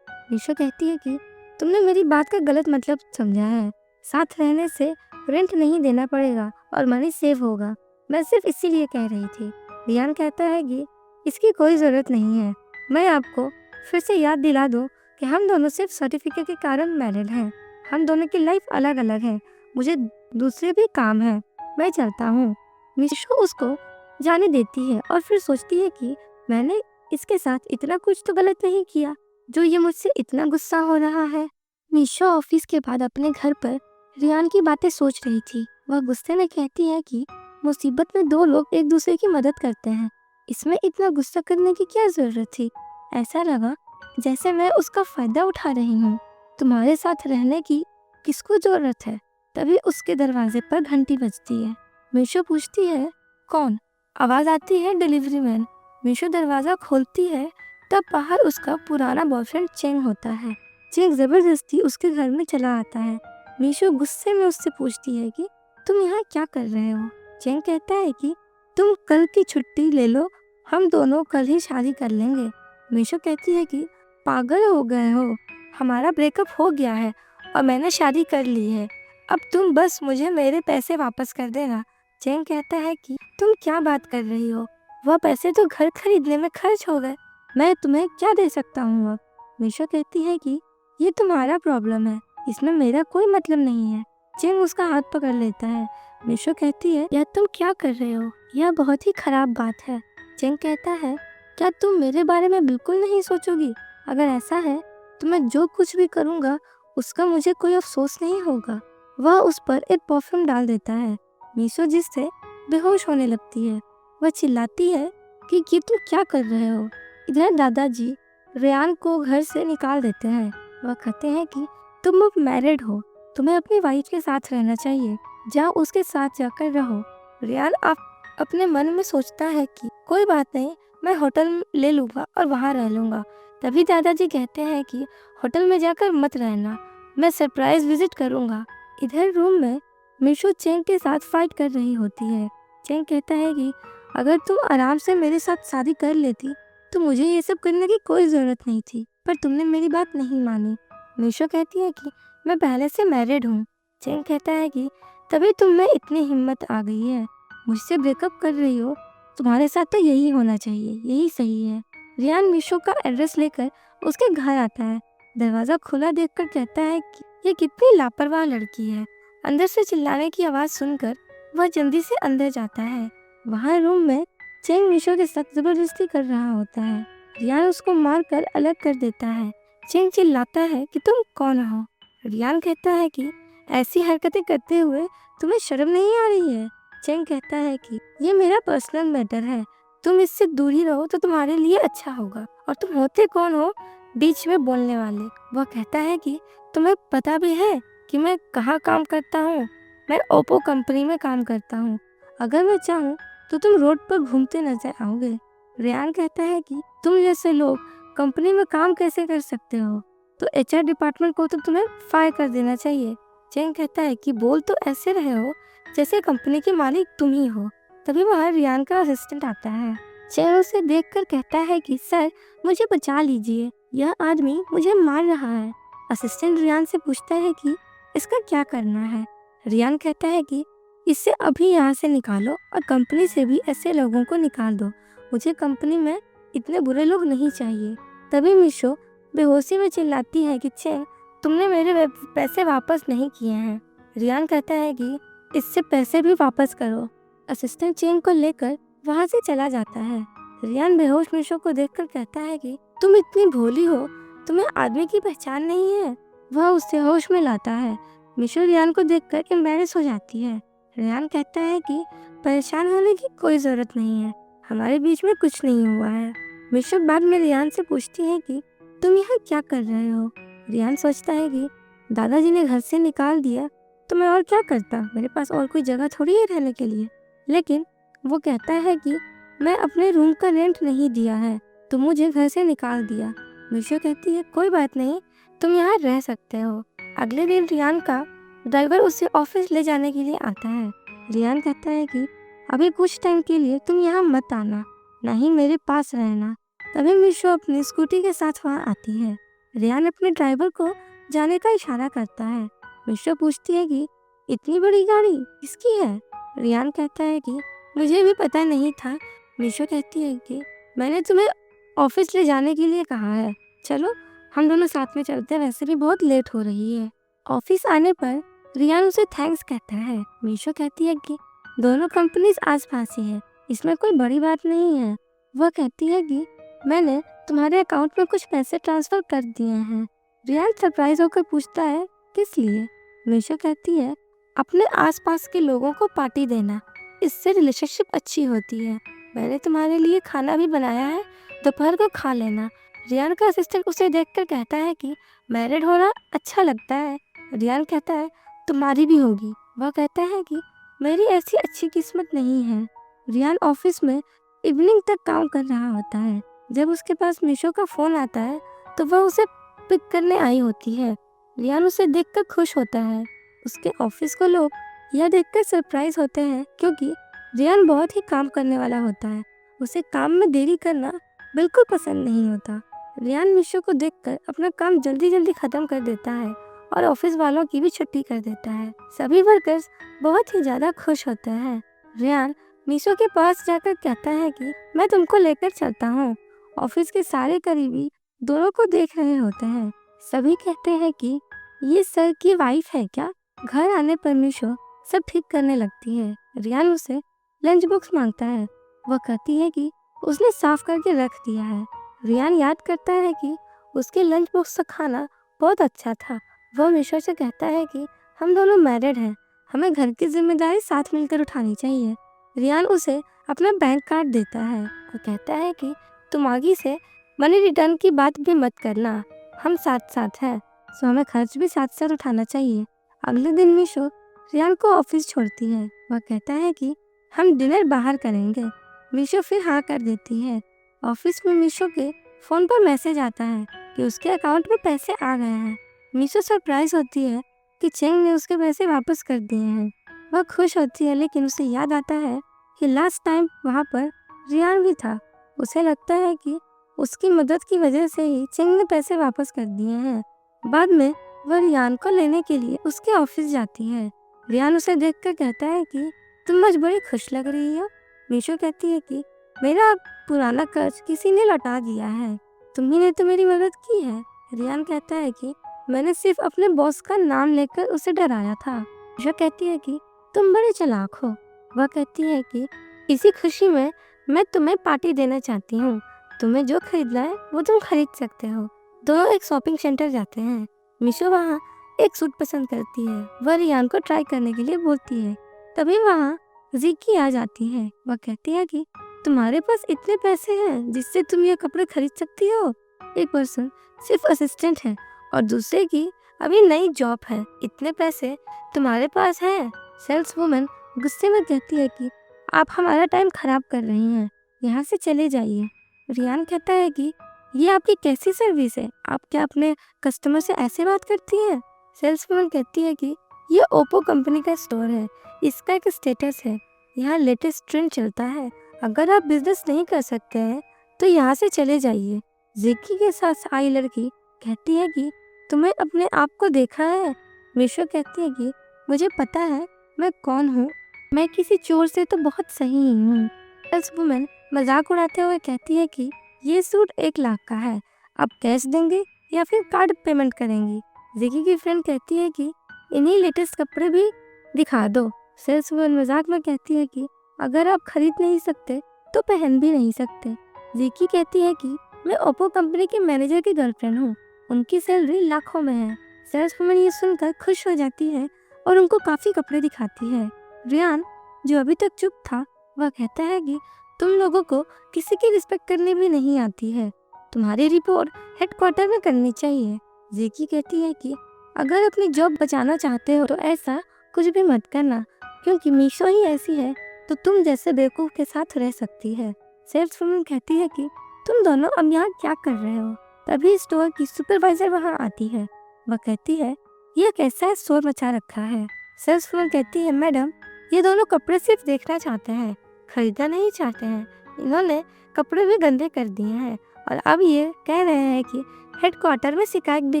मीशो कहती है कि तुमने मेरी बात का गलत मतलब समझा है। साथ रहने से रेंट नहीं देना पड़ेगा और मनी सेव होगा, मैं सिर्फ इसीलिए कह रही थी। रियान कहता है कि इसकी कोई ज़रूरत नहीं है। मैं आपको फिर से याद दिला दूं कि हम दोनों सिर्फ सर्टिफिकेट के कारण मैरिड हैं। हम दोनों की लाइफ अलग अलग है, मुझे दूसरे भी काम है, मैं चलता हूँ। मीशो उसको जाने देती है और फिर सोचती है कि मैंने इसके साथ इतना कुछ तो गलत नहीं किया जो ये मुझसे इतना गुस्सा हो रहा है। मीशो ऑफिस के बाद अपने घर पर रियान की बातें सोच रही थी। वह गुस्से में कहती है कि मुसीबत में दो लोग एक दूसरे की मदद करते हैं, इसमें इतना गुस्सा करने की क्या जरूरत थी? ऐसा लगा जैसे मैं उसका फायदा उठा रही हूँ। तुम्हारे साथ रहने की किसको जरूरत है? तभी उसके दरवाजे पर घंटी बजती है। मीशो पूछती है, कौन? आवाज आती है डिलीवरी मैन। मीशो दरवाजा खोलती है, तब बाहर उसका पुराना बॉयफ्रेंड चेंग होता है। चेंग जबरदस्ती उसके घर में चला आता है। मीशो गुस्से में उससे पूछती है कि तुम यहाँ क्या कर रहे हो? चेंग कहता है कि तुम कल की छुट्टी ले लो, हम दोनों कल ही शादी कर लेंगे। मीशो कहती है कि पागल हो गए हो, हमारा ब्रेकअप हो गया है और मैंने शादी कर ली है, अब तुम बस मुझे मेरे पैसे वापस कर देना। चेंग कहता है कि तुम क्या बात कर रही हो, वह पैसे तो घर खरीदने में खर्च हो गए, मैं तुम्हें क्या दे सकता हूँ अब? मीशो कहती है कि ये तुम्हारा प्रॉब्लम है, इसमें मेरा कोई मतलब नहीं है। चेंग उसका हाथ पकड़ लेता है। मीशो कहती है, यह तुम क्या कर रहे हो, यह बहुत ही खराब बात है। चेंग कहता है, क्या तुम मेरे बारे में बिल्कुल नहीं सोचोगी? अगर ऐसा है तो मैं जो कुछ भी करूँगा उसका मुझे कोई अफसोस नहीं होगा। वह उस पर एक परफ्यूम डाल देता है। मीशो जिससे बेहोश होने लगती है। वह चिल्लाती है कि ये तुम क्या कर रहे हो? इधर दादाजी रियान को घर से निकाल देते हैं। वह कहते हैं कि तुम अब मैरिड हो, तुम्हें अपनी वाइफ के साथ रहना चाहिए, जाओ उसके साथ जाकर रहो। रियान अपने मन में सोचता है कि कोई बात नहीं, मैं होटल ले लूँगा और वहाँ रह लूँगा। तभी दादाजी कहते हैं कि होटल में जाकर मत रहना, मैं सरप्राइज विजिट करूँगा। इधर रूम में मीशो चेंग के साथ फाइट कर रही होती है। चेंग कहता है कि अगर तुम आराम से मेरे साथ शादी कर लेती तो मुझे ये सब करने की कोई ज़रूरत नहीं थी, पर तुमने मेरी बात नहीं मानी। मीशो कहती है कि मैं पहले से मैरिड हूँ। चेंग कहता है कि तभी तुम में इतनी हिम्मत आ गई है, मुझसे ब्रेकअप कर रही हो। तुम्हारे साथ तो यही होना चाहिए, यही सही है। रियान मीशो का एड्रेस लेकर उसके घर आता है। दरवाज़ा खुला देखकर कहता है कि ये कितनी लापरवाह लड़की है। अंदर से चिल्लाने की आवाज़ सुनकर वह जल्दी से अंदर जाता है। वहाँ रूम में चेंग मीशो के साथ जबरदस्ती कर रहा होता है। रियान उसको मारकर अलग कर देता है। चेंग चिल्लाता है कि तुम कौन हो। रियान कहता है कि ऐसी हरकतें करते हुए तुम्हें शर्म नहीं आ रही है। चेंग कहता है कि ये मेरा पर्सनल मैटर है, तुम इससे दूर ही रहो तो तुम्हारे लिए अच्छा होगा। और तुम होते कौन हो बीच में बोलने वाले। वह कहता है कि तुम्हें पता भी है कि मैं कहाँ काम करता हूँ। मैं ओप्पो कंपनी में काम करता हूँ। अगर मैं चाहूँ तो तुम रोड पर घूमते नजर आओगे। रियान कहता है कि तुम जैसे लोग कंपनी में काम कैसे कर सकते हो, तो एचआर डिपार्टमेंट को तो तुम्हें फायर कर देना चाहिए। चेंग कहता है कि बोल तो ऐसे रहे हो जैसे कंपनी के मालिक तुम ही हो। तभी वहाँ रियान का असिस्टेंट आता है। चेंग उसे देखकर कहता है कि सर मुझे बचा लीजिए, यह आदमी मुझे मार रहा है। असिस्टेंट रियान से पूछता है कि इसका क्या करना है। रियान कहता है कि इससे अभी यहाँ से निकालो और कंपनी से भी ऐसे लोगों को निकाल दो। मुझे कंपनी में इतने बुरे लोग नहीं चाहिए। तभी मीशो बेहोशी में चिल्लाती है कि चेंग तुमने मेरे पैसे वापस नहीं किए हैं। रियान कहता है कि इससे पैसे भी वापस करो। असिस्टेंट चेंग को लेकर वहाँ से चला जाता है। रियान बेहोश मीशो को देखकर कहता है कि तुम इतनी भोली हो, तुम्हें आदमी की पहचान नहीं है। वह उसे होश में लाता है। मीशो रियान को देखकर एम्बैरेस हो जाती है। रियान कहता है कि परेशान होने की कोई जरूरत नहीं है, हमारे बीच में कुछ नहीं हुआ है। मीशो बाद में रियान से पूछती है कि तुम यहाँ क्या कर रहे हो। रियान सोचता है कि दादाजी ने घर से निकाल दिया तो मैं और क्या करता, मेरे पास और कोई जगह थोड़ी है रहने के लिए। लेकिन वो कहता है कि मैं अपने रूम का रेंट नहीं दिया है तो मुझे घर से निकाल दिया। मीशो कहती है कोई बात नहीं, तुम यहाँ रह सकते हो। अगले दिन रियान का ड्राइवर उसे ऑफिस ले जाने के लिए आता है। रियान कहता है कि अभी कुछ टाइम के लिए तुम यहाँ मत आना, ना ही मेरे पास रहना। तभी मीशो अपनी स्कूटी के साथ वहाँ आती है। रियान अपने ड्राइवर को जाने का इशारा करता है। मीशो पूछती है कि इतनी बड़ी गाड़ी किसकी है। रियान कहता है कि मुझे भी पता नहीं था। मीशो कहती है कि मैंने तुम्हें ऑफिस ले जाने के लिए कहा है, चलो हम दोनों साथ में चलते हैं, वैसे भी बहुत लेट हो रही है। ऑफिस आने पर रियान उसे थैंक्स कहता है। मीशो कहती है कि दोनों कंपनीज आस-पास ही है, इसमें कोई बड़ी बात नहीं है। वह कहती है कि मैंने तुम्हारे अकाउंट में कुछ पैसे ट्रांसफर कर दिए हैं। रियान सरप्राइज होकर पूछता है किस लिए। मीशो कहती है अपने आसपास के लोगों को पार्टी देना, इससे रिलेशनशिप अच्छी होती है। मैंने तुम्हारे लिए खाना भी बनाया है, दोपहर को खा लेना। रियान का असिस्टेंट उसे देखकर कहता है कि मैरिड होना अच्छा लगता है। रियान कहता है तुम्हारी भी होगी। वह कहता है कि मेरी ऐसी अच्छी किस्मत नहीं है। रियान ऑफिस में इवनिंग तक काम कर रहा होता है। जब उसके पास मीशो का फोन आता है तो वह उसे पिक करने आई होती है। रियान उसे देखकर खुश होता है। उसके ऑफिस को लोग यह देखकर सरप्राइज होते हैं क्योंकि रियान बहुत ही काम करने वाला होता है। उसे काम में देरी करना बिल्कुल पसंद नहीं होता। रियान मीशो को देखकर अपना काम जल्दी जल्दी खत्म कर देता है और ऑफिस वालों की भी छुट्टी कर देता है। सभी वर्कर्स बहुत ही ज्यादा खुश होते हैं। रियान मीशो के पास जाकर कहता है कि मैं तुमको लेकर चलता हूँ। ऑफिस के सारे करीबी दोनों को देख रहे होते हैं। सभी कहते हैं कि ये सर की वाइफ है क्या। घर आने पर मीशो सब ठीक करने लगती है। रियान उसे लंच बॉक्स मांगता है। वह कहती है कि उसने साफ करके रख दिया है। रियान याद करता है कि उसके लंच बॉक्स का खाना बहुत अच्छा था। वह मीशो से कहता है कि हम दोनों मैरिड हैं, हमें घर की जिम्मेदारी साथ मिलकर उठानी चाहिए। रियान उसे अपना बैंक कार्ड देता है और कहता है कि तुम आगे से मनी रिटर्न की बात भी मत करना, हम साथ साथ हैं, सो हमें खर्च भी साथ साथ उठाना चाहिए। अगले दिन मीशो रियान को ऑफिस छोड़ती है। वह कहता है कि हम डिनर बाहर करेंगे। मीशो फिर हाँ कर देती है। ऑफिस में मीशो के फोन पर मैसेज आता है कि उसके अकाउंट में पैसे आ गए हैं। मीशो सरप्राइज होती है कि चेंग ने उसके पैसे वापस कर दिए हैं। वह खुश होती है, लेकिन उसे याद आता है कि लास्ट टाइम वहाँ पर रियान भी था। उसे लगता है कि उसकी मदद की वजह से ही चेंग ने पैसे वापस कर दिए हैं। बाद में वह रियान को लेने के लिए उसके ऑफिस जाती है। रियान उसे देखकर कहता है कि तुम आज बड़ी खुश लग रही हो। मीशो कहती है कि मेरा पुराना कर्ज किसी ने लौटा दिया है, तुम्ही ने तो मेरी मदद की है। रियान कहता है कि मैंने सिर्फ अपने बॉस का नाम लेकर उसे डराया था। मीशो कहती है कि तुम बड़े चालाक हो। वह कहती है कि इसी खुशी में मैं तुम्हें पार्टी देना चाहती हूँ, तुम्हें जो खरीदना है वो तुम खरीद सकते हो। दोनों एक शॉपिंग सेंटर जाते हैं। मीशो वहाँ एक सूट पसंद करती है। वह रियान को ट्राई करने के लिए बोलती है। तभी वहाँ जिक्की आ जाती है। वह कहती है कि तुम्हारे पास इतने पैसे हैं जिससे तुम ये कपड़े खरीद सकती हो। एक पर्सन सिर्फ असिस्टेंट है और दूसरे की अभी नई जॉब है, इतने पैसे तुम्हारे पास हैं। सेल्स वुमन गुस्से में कहती है कि आप हमारा टाइम खराब कर रही हैं, यहाँ से चले जाइए। रियान कहता है कि ये आपकी कैसी सर्विस है, आप क्या अपने कस्टमर से ऐसे बात करती हैं। सेल्स वुमन कहती है कि ये ओप्पो कंपनी का स्टोर है, इसका एक स्टेटस है, यहाँ लेटेस्ट ट्रेंड चलता है, अगर आप बिजनेस नहीं कर सकते हैं तो यहाँ से चले जाइए। जिक्की के साथ आई लड़की कहती है कि तुम्हें अपने आप को देखा है। मीशो कहती है कि मुझे पता है मैं कौन हूँ, मैं किसी चोर से तो बहुत सही हूँ। सेल्स वुमन मजाक उड़ाते हुए कहती है कि ये सूट 1 लाख का है, आप कैश देंगे या फिर कार्ड पेमेंट करेंगी। जिक्की की फ्रेंड कहती है कि इन्हीं लेटेस्ट कपड़े भी दिखा दो। सेल्स वुमन मजाक में कहती है कि अगर आप खरीद नहीं सकते तो पहन भी नहीं सकते। जिक्की कहती है कि मैं ओप्पो कंपनी के मैनेजर की गर्लफ्रेंड हूँ, उनकी सैलरी लाखों में है। सेल्स वुमन ये सुनकर खुश हो जाती है और उनको काफी कपड़े दिखाती है। रियान जो अभी तक चुप था, वह कहता है कि तुम लोगों को किसी की रिस्पेक्ट करनी भी नहीं आती है, तुम्हारी रिपोर्ट हेडक्वार्टर में करनी चाहिए। जिक्की कहती है कि अगर अपनी जॉब बचाना चाहते हो तो ऐसा कुछ भी मत करना, क्योंकि मीशो ही ऐसी है तो तुम जैसे बेवकूफ के साथ रह सकती है। सेल्स वुमन कहती है कि तुम दोनों अब यहाँ क्या कर रहे हो। तभी स्टोर की सुपरवाइजर वहाँ आती है। वह कहती है यह कैसा शोर मचा रखा है। सेल्स वुमन कहती है मैडम, ये दोनों कपड़े सिर्फ देखना चाहते हैं, खरीदना नहीं चाहते हैं। इन्होंने कपड़े भी गंदे कर दिए हैं और अब ये कह रहे हैं कि हेडक्वार्टर में शिकायत भी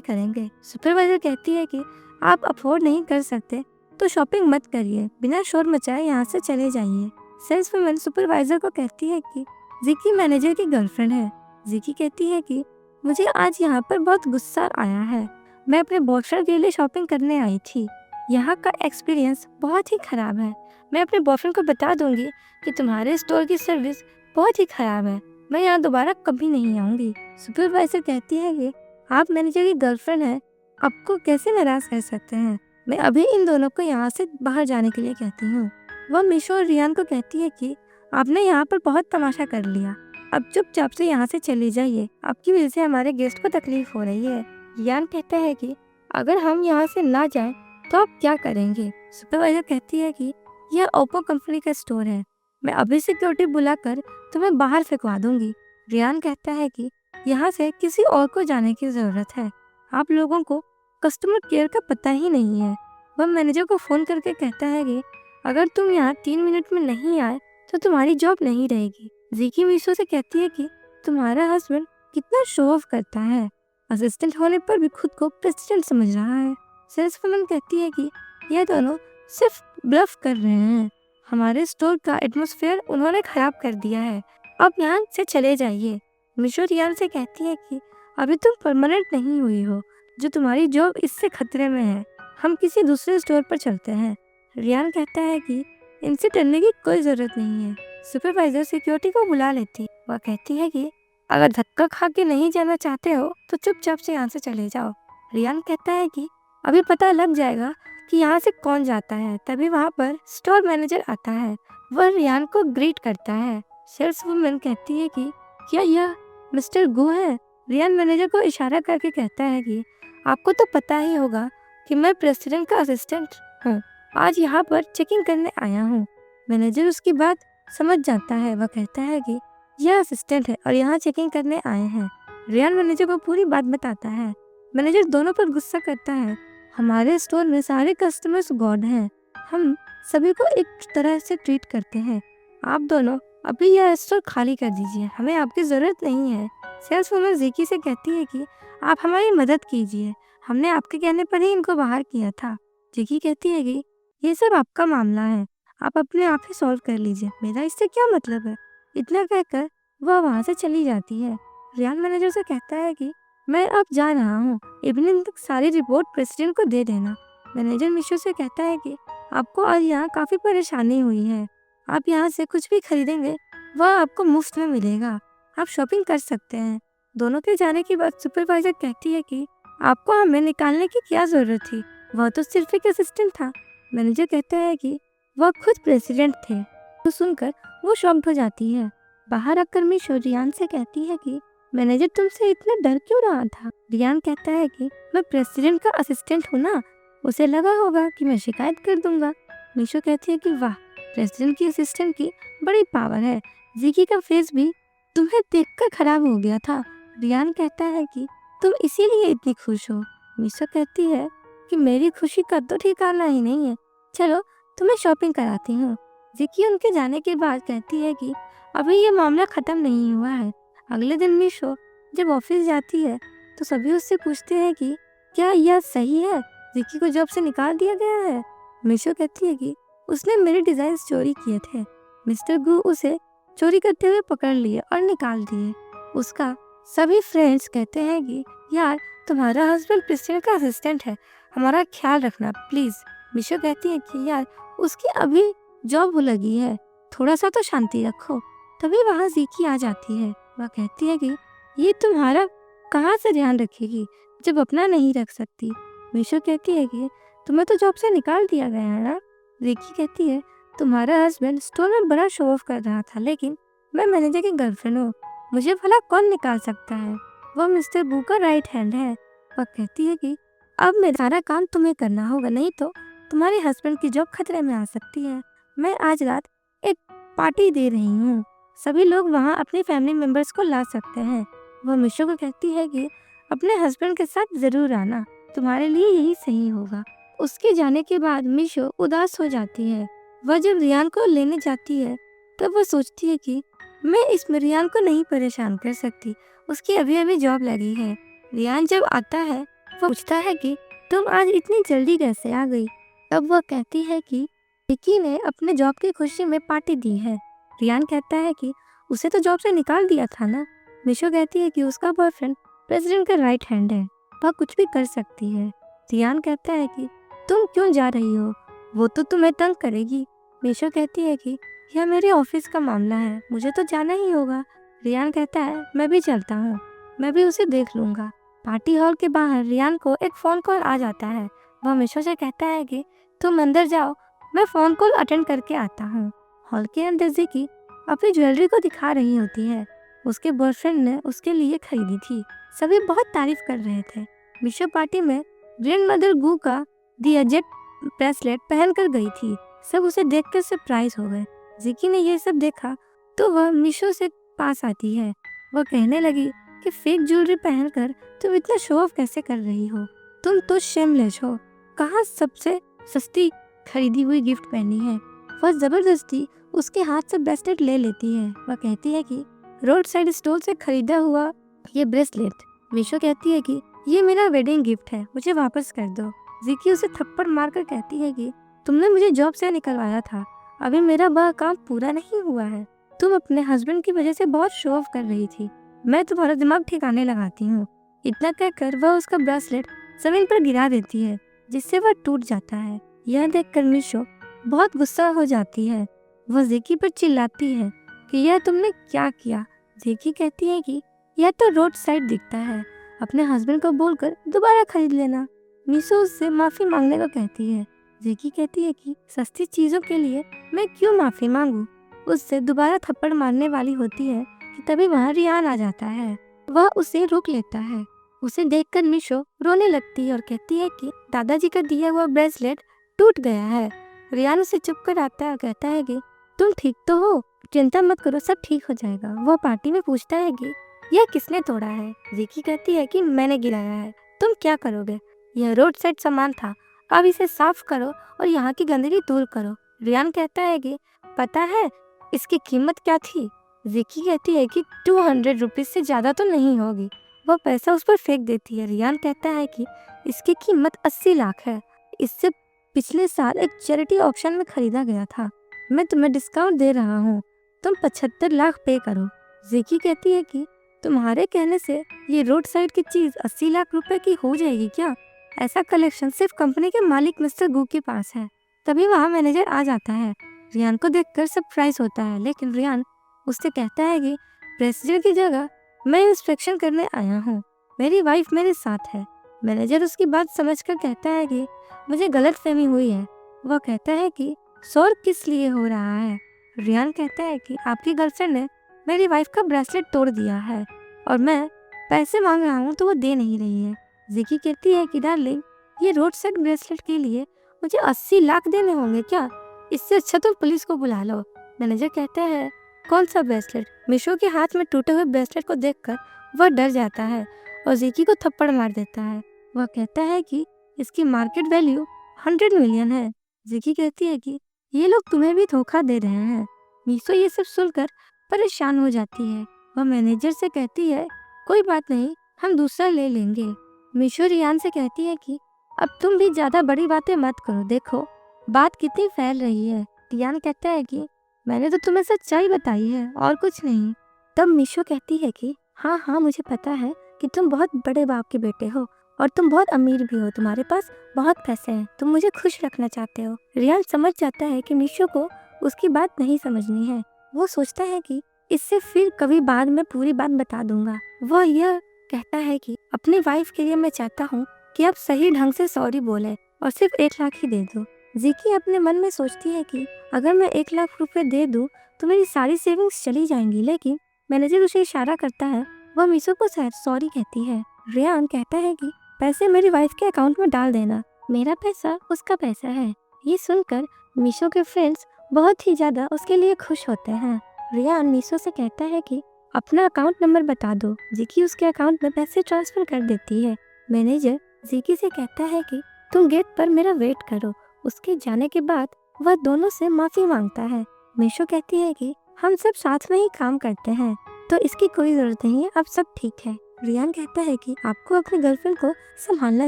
करेंगे। सुपरवाइजर कहती है कि आप अफोर्ड नहीं कर सकते तो शॉपिंग मत करिए, बिना शोर मचाए यहाँ से चले जाइए। सेल्स वुमन सुपरवाइजर को कहती है कि जिक्की मैनेजर की गर्लफ्रेंड है। जिक्की कहती है कि मुझे आज यहाँ पर बहुत गुस्सा आया है, मैं अपने बॉयफ्रेंड के लिए शॉपिंग करने आई थी, यहाँ का एक्सपीरियंस बहुत ही खराब है, मैं अपने बॉयफ्रेंड को बता दूंगी कि तुम्हारे स्टोर की सर्विस बहुत ही खराब है, मैं यहाँ दोबारा कभी नहीं आऊँगी। सुपरवाइजर कहती है कि आप मैनेजर की गर्लफ्रेंड हैं, आपको कैसे नाराज कर सकते हैं, मैं अभी इन दोनों को यहाँ से बाहर जाने के लिए कहती हूँ। वह मीशो और रियान को कहती है कि आपने यहाँ पर बहुत तमाशा कर लिया, अब चुपचाप से यहाँ से चले जाइए, आपकी वजह से हमारे गेस्ट को तकलीफ हो रही है। रियान कहता है कि अगर हम यहाँ से ना जाएं तो आप क्या करेंगे। सुपरवाइजर कहती है कि यह ओप्पो कंपनी का स्टोर है, मैं अभी सिक्योरिटी बुलाकर तुम्हें बाहर फेंकवा दूंगी। रियान कहता है कि यहाँ से किसी और को जाने की जरूरत है, आप लोगों को कस्टमर केयर का पता ही नहीं है। वह मैनेजर को फोन करके कहता है कि अगर तुम यहाँ 3 मिनट में नहीं आए तो तुम्हारी जॉब नहीं रहेगी। जिक्की मीशो से कहती है कि तुम्हारा हस्बैंड कितना शो ऑफ करता है, असिस्टेंट होने पर भी खुद को प्रेसिडेंट समझ रहा है। सेल्स वुमन कहती है कि यह दोनों सिर्फ ब्लफ कर रहे हैं, हमारे स्टोर का एटमॉस्फेयर उन्होंने खराब कर दिया है, अब यहाँ से चले जाइए। मीशो रियान से कहती है कि अभी तुम परमानेंट नहीं हुई हो, जो तुम्हारी जॉब इससे खतरे में है, हम किसी दूसरे स्टोर पर चलते हैं। रियान कहता है कि इनसे डरने की कोई जरूरत नहीं है। सुपरवाइजर सिक्योरिटी को बुला लेती, वह कहती है कि अगर धक्का खा के नहीं जाना चाहते हो तो चुपचाप से यहाँ से चले जाओ। रियान कहता है कि अभी पता लग जाएगा कि यहाँ से कौन जाता है। तभी वहाँ पर स्टोर मैनेजर आता है, वह रियान को ग्रीट करता है। सेल्स वुमन कहती है कि क्या यह मिस्टर गो है। रियान मैनेजर को इशारा करके कहता है कि आपको तो पता ही होगा कि मैं प्रेसिडेंट का असिस्टेंट हूँ, आज यहाँ पर चेकिंग करने आया हूँ। मैनेजर उसकी बात समझ जाता है, वह कहता है कि यह असिस्टेंट है और यहाँ चेकिंग करने आए हैं। रियान मैनेजर को पूरी बात बताता है। मैनेजर दोनों पर गुस्सा करता है। हमारे स्टोर में सारे कस्टमर्स गॉड हैं। हम सभी को एक तरह से ट्रीट करते हैं। आप दोनों अभी यह स्टोर खाली कर दीजिए, हमें आपकी ज़रूरत नहीं है। सेल्स वूमन जेकी से कहती है कि आप हमारी मदद कीजिए, हमने आपके कहने पर ही इनको बाहर किया था। जेकी कहती है कि ये सब आपका मामला है, आप अपने आप ही सॉल्व कर लीजिए, मेरा इससे क्या मतलब है। इतना कहकर वह वहाँ से चली जाती है। रियान मैनेजर से कहता है कि मैं अब जा रहा हूँ, इवनिंग तक सारी रिपोर्ट प्रेसिडेंट को दे देना। मैनेजर मिशो से कहता है कि आपको आज यहाँ काफ़ी परेशानी हुई है, आप यहाँ से कुछ भी खरीदेंगे वह आपको मुफ्त में मिलेगा, आप शॉपिंग कर सकते हैं। दोनों के जाने के बाद सुपरवाइजर कहती है कि आपको हमें निकालने की क्या ज़रूरत थी, वह तो सिर्फ एक असिस्टेंट था। मैनेजर कहता है कि वह खुद प्रेसिडेंट थे। तो सुनकर वो शॉक्ड हो जाती है। बाहर आकर मिशो रियान से कहती है कि मैनेजर तुमसे इतना डर क्यों रहा था। रियान कहता है कि मैं प्रेसिडेंट का असिस्टेंट हूँ ना, उसे लगा होगा कि मैं शिकायत कर दूंगा। मिशो कहती है कि वाह, प्रेसिडेंट की असिस्टेंट की बड़ी पावर है। जीकी का फेस भी तुम्हें देखकर खराब हो गया था। रियान कहता है कि तुम इसीलिए इतनी खुश हो। मिशो कहती है कि मेरी खुशी का तो ठिकाना ही नहीं है, चलो तुम्हें शॉपिंग कराती हूँ। जीकी उनके जाने के बाद कहती है कि अभी ये मामला खत्म नहीं हुआ है। अगले दिन मिशो जब ऑफिस जाती है तो सभी उससे पूछते हैं कि क्या यह सही है, जीकी को जॉब से निकाल दिया गया है। मिशो कहती है कि उसने मेरे डिजाइन चोरी किए थे। मिस्टर गू उसे चोरी करते हुए पकड़ लिए और निकाल दिए। उसका सभी फ्रेंड्स कहते हैं कि यार तुम्हारा हस्बैंड प्रेसिडेंट का असिस्टेंट है, हमारा ख्याल रखना प्लीज। मिशो कहती है कि यार उसकी अभी जॉब लगी है, थोड़ा सा तो शांति रखो। तभी वहाँ जीकी आ जाती है। वह कहती है कि ये तुम्हारा कहाँ से ध्यान रखेगी जब अपना नहीं रख सकती। मिशो कहती है कि तुम्हें तो जॉब से निकाल दिया गया है ना। जीकी कहती है तुम्हारा हस्बैंड स्टोर में बड़ा शो ऑफ कर रहा था, लेकिन मैं मैनेजर की गर्लफ्रेंड हूँ, मुझे भला कौन निकाल सकता है, वह मिस्टर बू का राइट हैंड है। वह कहती है कि अब मेरा सारा काम तुम्हें करना होगा, नहीं तो तुम्हारे हस्बैंड की जॉब खतरे में आ सकती है। मैं आज रात एक पार्टी दे रही हूँ, सभी लोग वहाँ अपनी फैमिली मेंबर्स को ला सकते हैं। वह मिशो को कहती है कि अपने हस्बैंड के साथ जरूर आना, तुम्हारे लिए यही सही होगा। उसके जाने के बाद मिशो उदास हो जाती है। वह जब रियान को लेने जाती है तब वह सोचती है कि मैं इस रियान को नहीं परेशान कर सकती, उसकी अभी अभी जॉब लगी है। रियान जब आता है वो पूछता है कि तुम आज इतनी जल्दी कैसे आ गई। तब वह कहती है कि विकी ने अपने जॉब की खुशी में पार्टी दी है। रियान कहता है कि उसे तो जॉब से निकाल दिया था ना। मिशो कहती है कि उसका बॉयफ्रेंड प्रेसिडेंट का राइट हैंड है, वह कुछ भी कर सकती है। रियान कहता है कि तुम क्यों जा रही हो, वो तो तुम्हें तंग करेगी। मिशो कहती है कि यह मेरे ऑफिस का मामला है, मुझे तो जाना ही होगा। रियान कहता है मैं भी चलता हूँ, मैं भी उसे देख लूंगा। पार्टी हॉल के बाहर रियान को एक फ़ोन कॉल आ जाता है। वह मिशो से कहता है कि तुम अंदर जाओ, मैं फ़ोन कॉल अटेंड करके आता हूँ। हॉल के अंदर जीकी अपनी ज्वेलरी को दिखा रही होती है, उसके बॉयफ्रेंड ने उसके लिए खरीदी थी। सभी बहुत तारीफ कर रहे थे। मिशो पार्टी में ग्रैंड मदर गू का दिया जेट ब्रेसलेट पहन कर गई थी। सब उसे देखकर सरप्राइज हो गए। जीकी ने यह सब देखा तो वह मिशो से पास आती है। वह कहने लगी कि फेक ज्वेलरी पहनकर तुम इतना शो ऑफ कैसे कर रही हो, तुम तो शेमलेस हो, कहाँ सबसे सस्ती खरीदी हुई गिफ्ट पहनी है। वह जबरदस्ती उसके हाथ से ब्रेसलेट ले लेती है। वह कहती है कि रोड साइड स्टोर से खरीदा हुआ ये ब्रेसलेट। मिशो कहती है कि ये मेरा वेडिंग गिफ्ट है, मुझे वापस कर दो। जीकी उसे थप्पड़ मारकर कहती है कि तुमने मुझे जॉब से निकलवाया था, अभी मेरा वह काम पूरा नहीं हुआ है। तुम अपने हस्बैंड की वजह से बहुत शो ऑफ कर रही थी, मैं तुम्हारा दिमाग ठिकाने लगाती हूँ। इतना कहकर वह उसका ब्रेसलेट जमीन पर गिरा देती है, जिससे वह टूट जाता है। यह देखकर मिशो बहुत गुस्सा हो जाती है। वह जेकी पर चिल्लाती है कि यह तुमने क्या किया। जेकी कहती है कि यह तो रोड साइड दिखता है, अपने हस्बैंड को बोलकर दोबारा खरीद लेना। मिशो उससे माफी मांगने को कहती है। जेकी कहती है कि सस्ती चीजों के लिए मैं क्यों माफी मांगू। उससे दोबारा थप्पड़ मारने वाली होती है कि तभी वहाँ रियान आ जाता है। वह उसे रोक लेता है। उसे देखकर मिशो रोने लगती है और कहती है कि दादाजी का दिया हुआ ब्रेसलेट टूट गया है। रियान उसे चुप कर आता है और कहता है कि तुम ठीक तो हो, चिंता मत करो, सब ठीक हो जाएगा। वह पार्टी में पूछता है कि यह किसने तोड़ा है। जेकी कहती है कि मैंने गिराया है, तुम क्या करोगे? यह रोड साइड सामान था, अब इसे साफ करो और यहाँ की गंदगी दूर करो। रियान कहता है कि पता है इसकी कीमत क्या थी? जिकी कहती है कि 200 रुपीज से ज़्यादा तो नहीं होगी। वह पैसा उस पर फेंक देती है। रियान कहता है कि इसकी कीमत 80 लाख है। इससे पिछले साल एक चैरिटी ऑक्शन में खरीदा गया था। मैं तुम्हें डिस्काउंट दे रहा हूँ, तुम 75 लाख पे करो। जिकी कहती है कि तुम्हारे कहने से ये रोड साइड की चीज 80 लाख रुपए की हो जाएगी क्या? ऐसा कलेक्शन सिर्फ कंपनी के मालिक मिस्टर गू के पास है। तभी वहाँ मैनेजर आ जाता है। रियान को देखकर सरप्राइज होता है, लेकिन रियान उससे कहता है कि प्रेसिडेंट की जगह मैं इंस्पेक्शन करने आया हूँ, मेरी वाइफ मेरे साथ है। मैनेजर उसकी बात समझकर कहता है कि मुझे गलतफहमी हुई है। वह कहता है कि शोर किस लिए हो रहा है? रियान कहता है कि आपकी गर्लफ्रेंड ने मेरी वाइफ का ब्रेसलेट तोड़ दिया है और मैं पैसे मांग रहा हूँ तो वो दे नहीं रही है। जिकी कहती है कि डार्लिंग, ये रोड साइड ब्रेसलेट के लिए मुझे 80 लाख देने होंगे क्या? इससे अच्छा तो पुलिस को बुला लो। मैनेजर कहता है कौन सा ब्रेसलेट? मिशो के हाथ में टूटे हुए ब्रेसलेट को देखकर वह डर जाता है और जिकी को थप्पड़ मार देता है। वह कहता है कि इसकी मार्केट वैल्यू 100 मिलियन है। जिकी कहती है कि ये लोग तुम्हें भी धोखा दे रहे हैं। मिशो ये सब सुनकर परेशान हो जाती है। वह मैनेजर से कहती है कोई बात नहीं, हम दूसरा ले लेंगे। मिशो रियान से कहती है कि अब तुम भी ज्यादा बड़ी बातें मत करो, देखो बात कितनी फैल रही है। रियान कहता है कि मैंने तो तुम्हें सच्चाई बताई है और कुछ नहीं। तब मिशो कहती है कि हाँ हाँ, मुझे पता है कि तुम बहुत बड़े बाप के बेटे हो और तुम बहुत अमीर भी हो, तुम्हारे पास बहुत पैसे हैं, तुम मुझे खुश रखना चाहते हो। रियान समझ जाता है कि मिशो को उसकी बात नहीं समझनी है। वो सोचता है कि इससे फिर कभी बाद में पूरी बात बता दूंगा। वह यह कहता है कि अपनी वाइफ के लिए मैं चाहता हूँ कि आप सही ढंग से सॉरी बोले और सिर्फ 1 लाख ही दे दो। जिकी अपने मन में सोचती है कि अगर मैं 1 लाख रुपए दे दूं तो मेरी सारी सेविंग्स चली जाएंगी, लेकिन मैनेजर उसे इशारा करता है। वह मिशो को सॉरी कहती है। रियान कहता है कि पैसे मेरी वाइफ के अकाउंट में डाल देना, मेरा पैसा उसका पैसा है। ये सुनकर मिशो के फ्रेंड्स बहुत ही ज्यादा उसके लिए खुश होते हैं। रियान मिशो से कहता है कि अपना अकाउंट नंबर बता दो। जिकी उसके अकाउंट में पैसे ट्रांसफर कर देती है। मैनेजर जिकी से कहता है कि तुम गेट पर मेरा वेट करो। उसके जाने के बाद वह दोनों से माफी मांगता है। मिशो कहती है कि हम सब साथ में ही काम करते हैं तो इसकी कोई जरूरत नहीं है, अब सब ठीक है। रियान कहता है कि आपको अपनी गर्लफ्रेंड को संभालना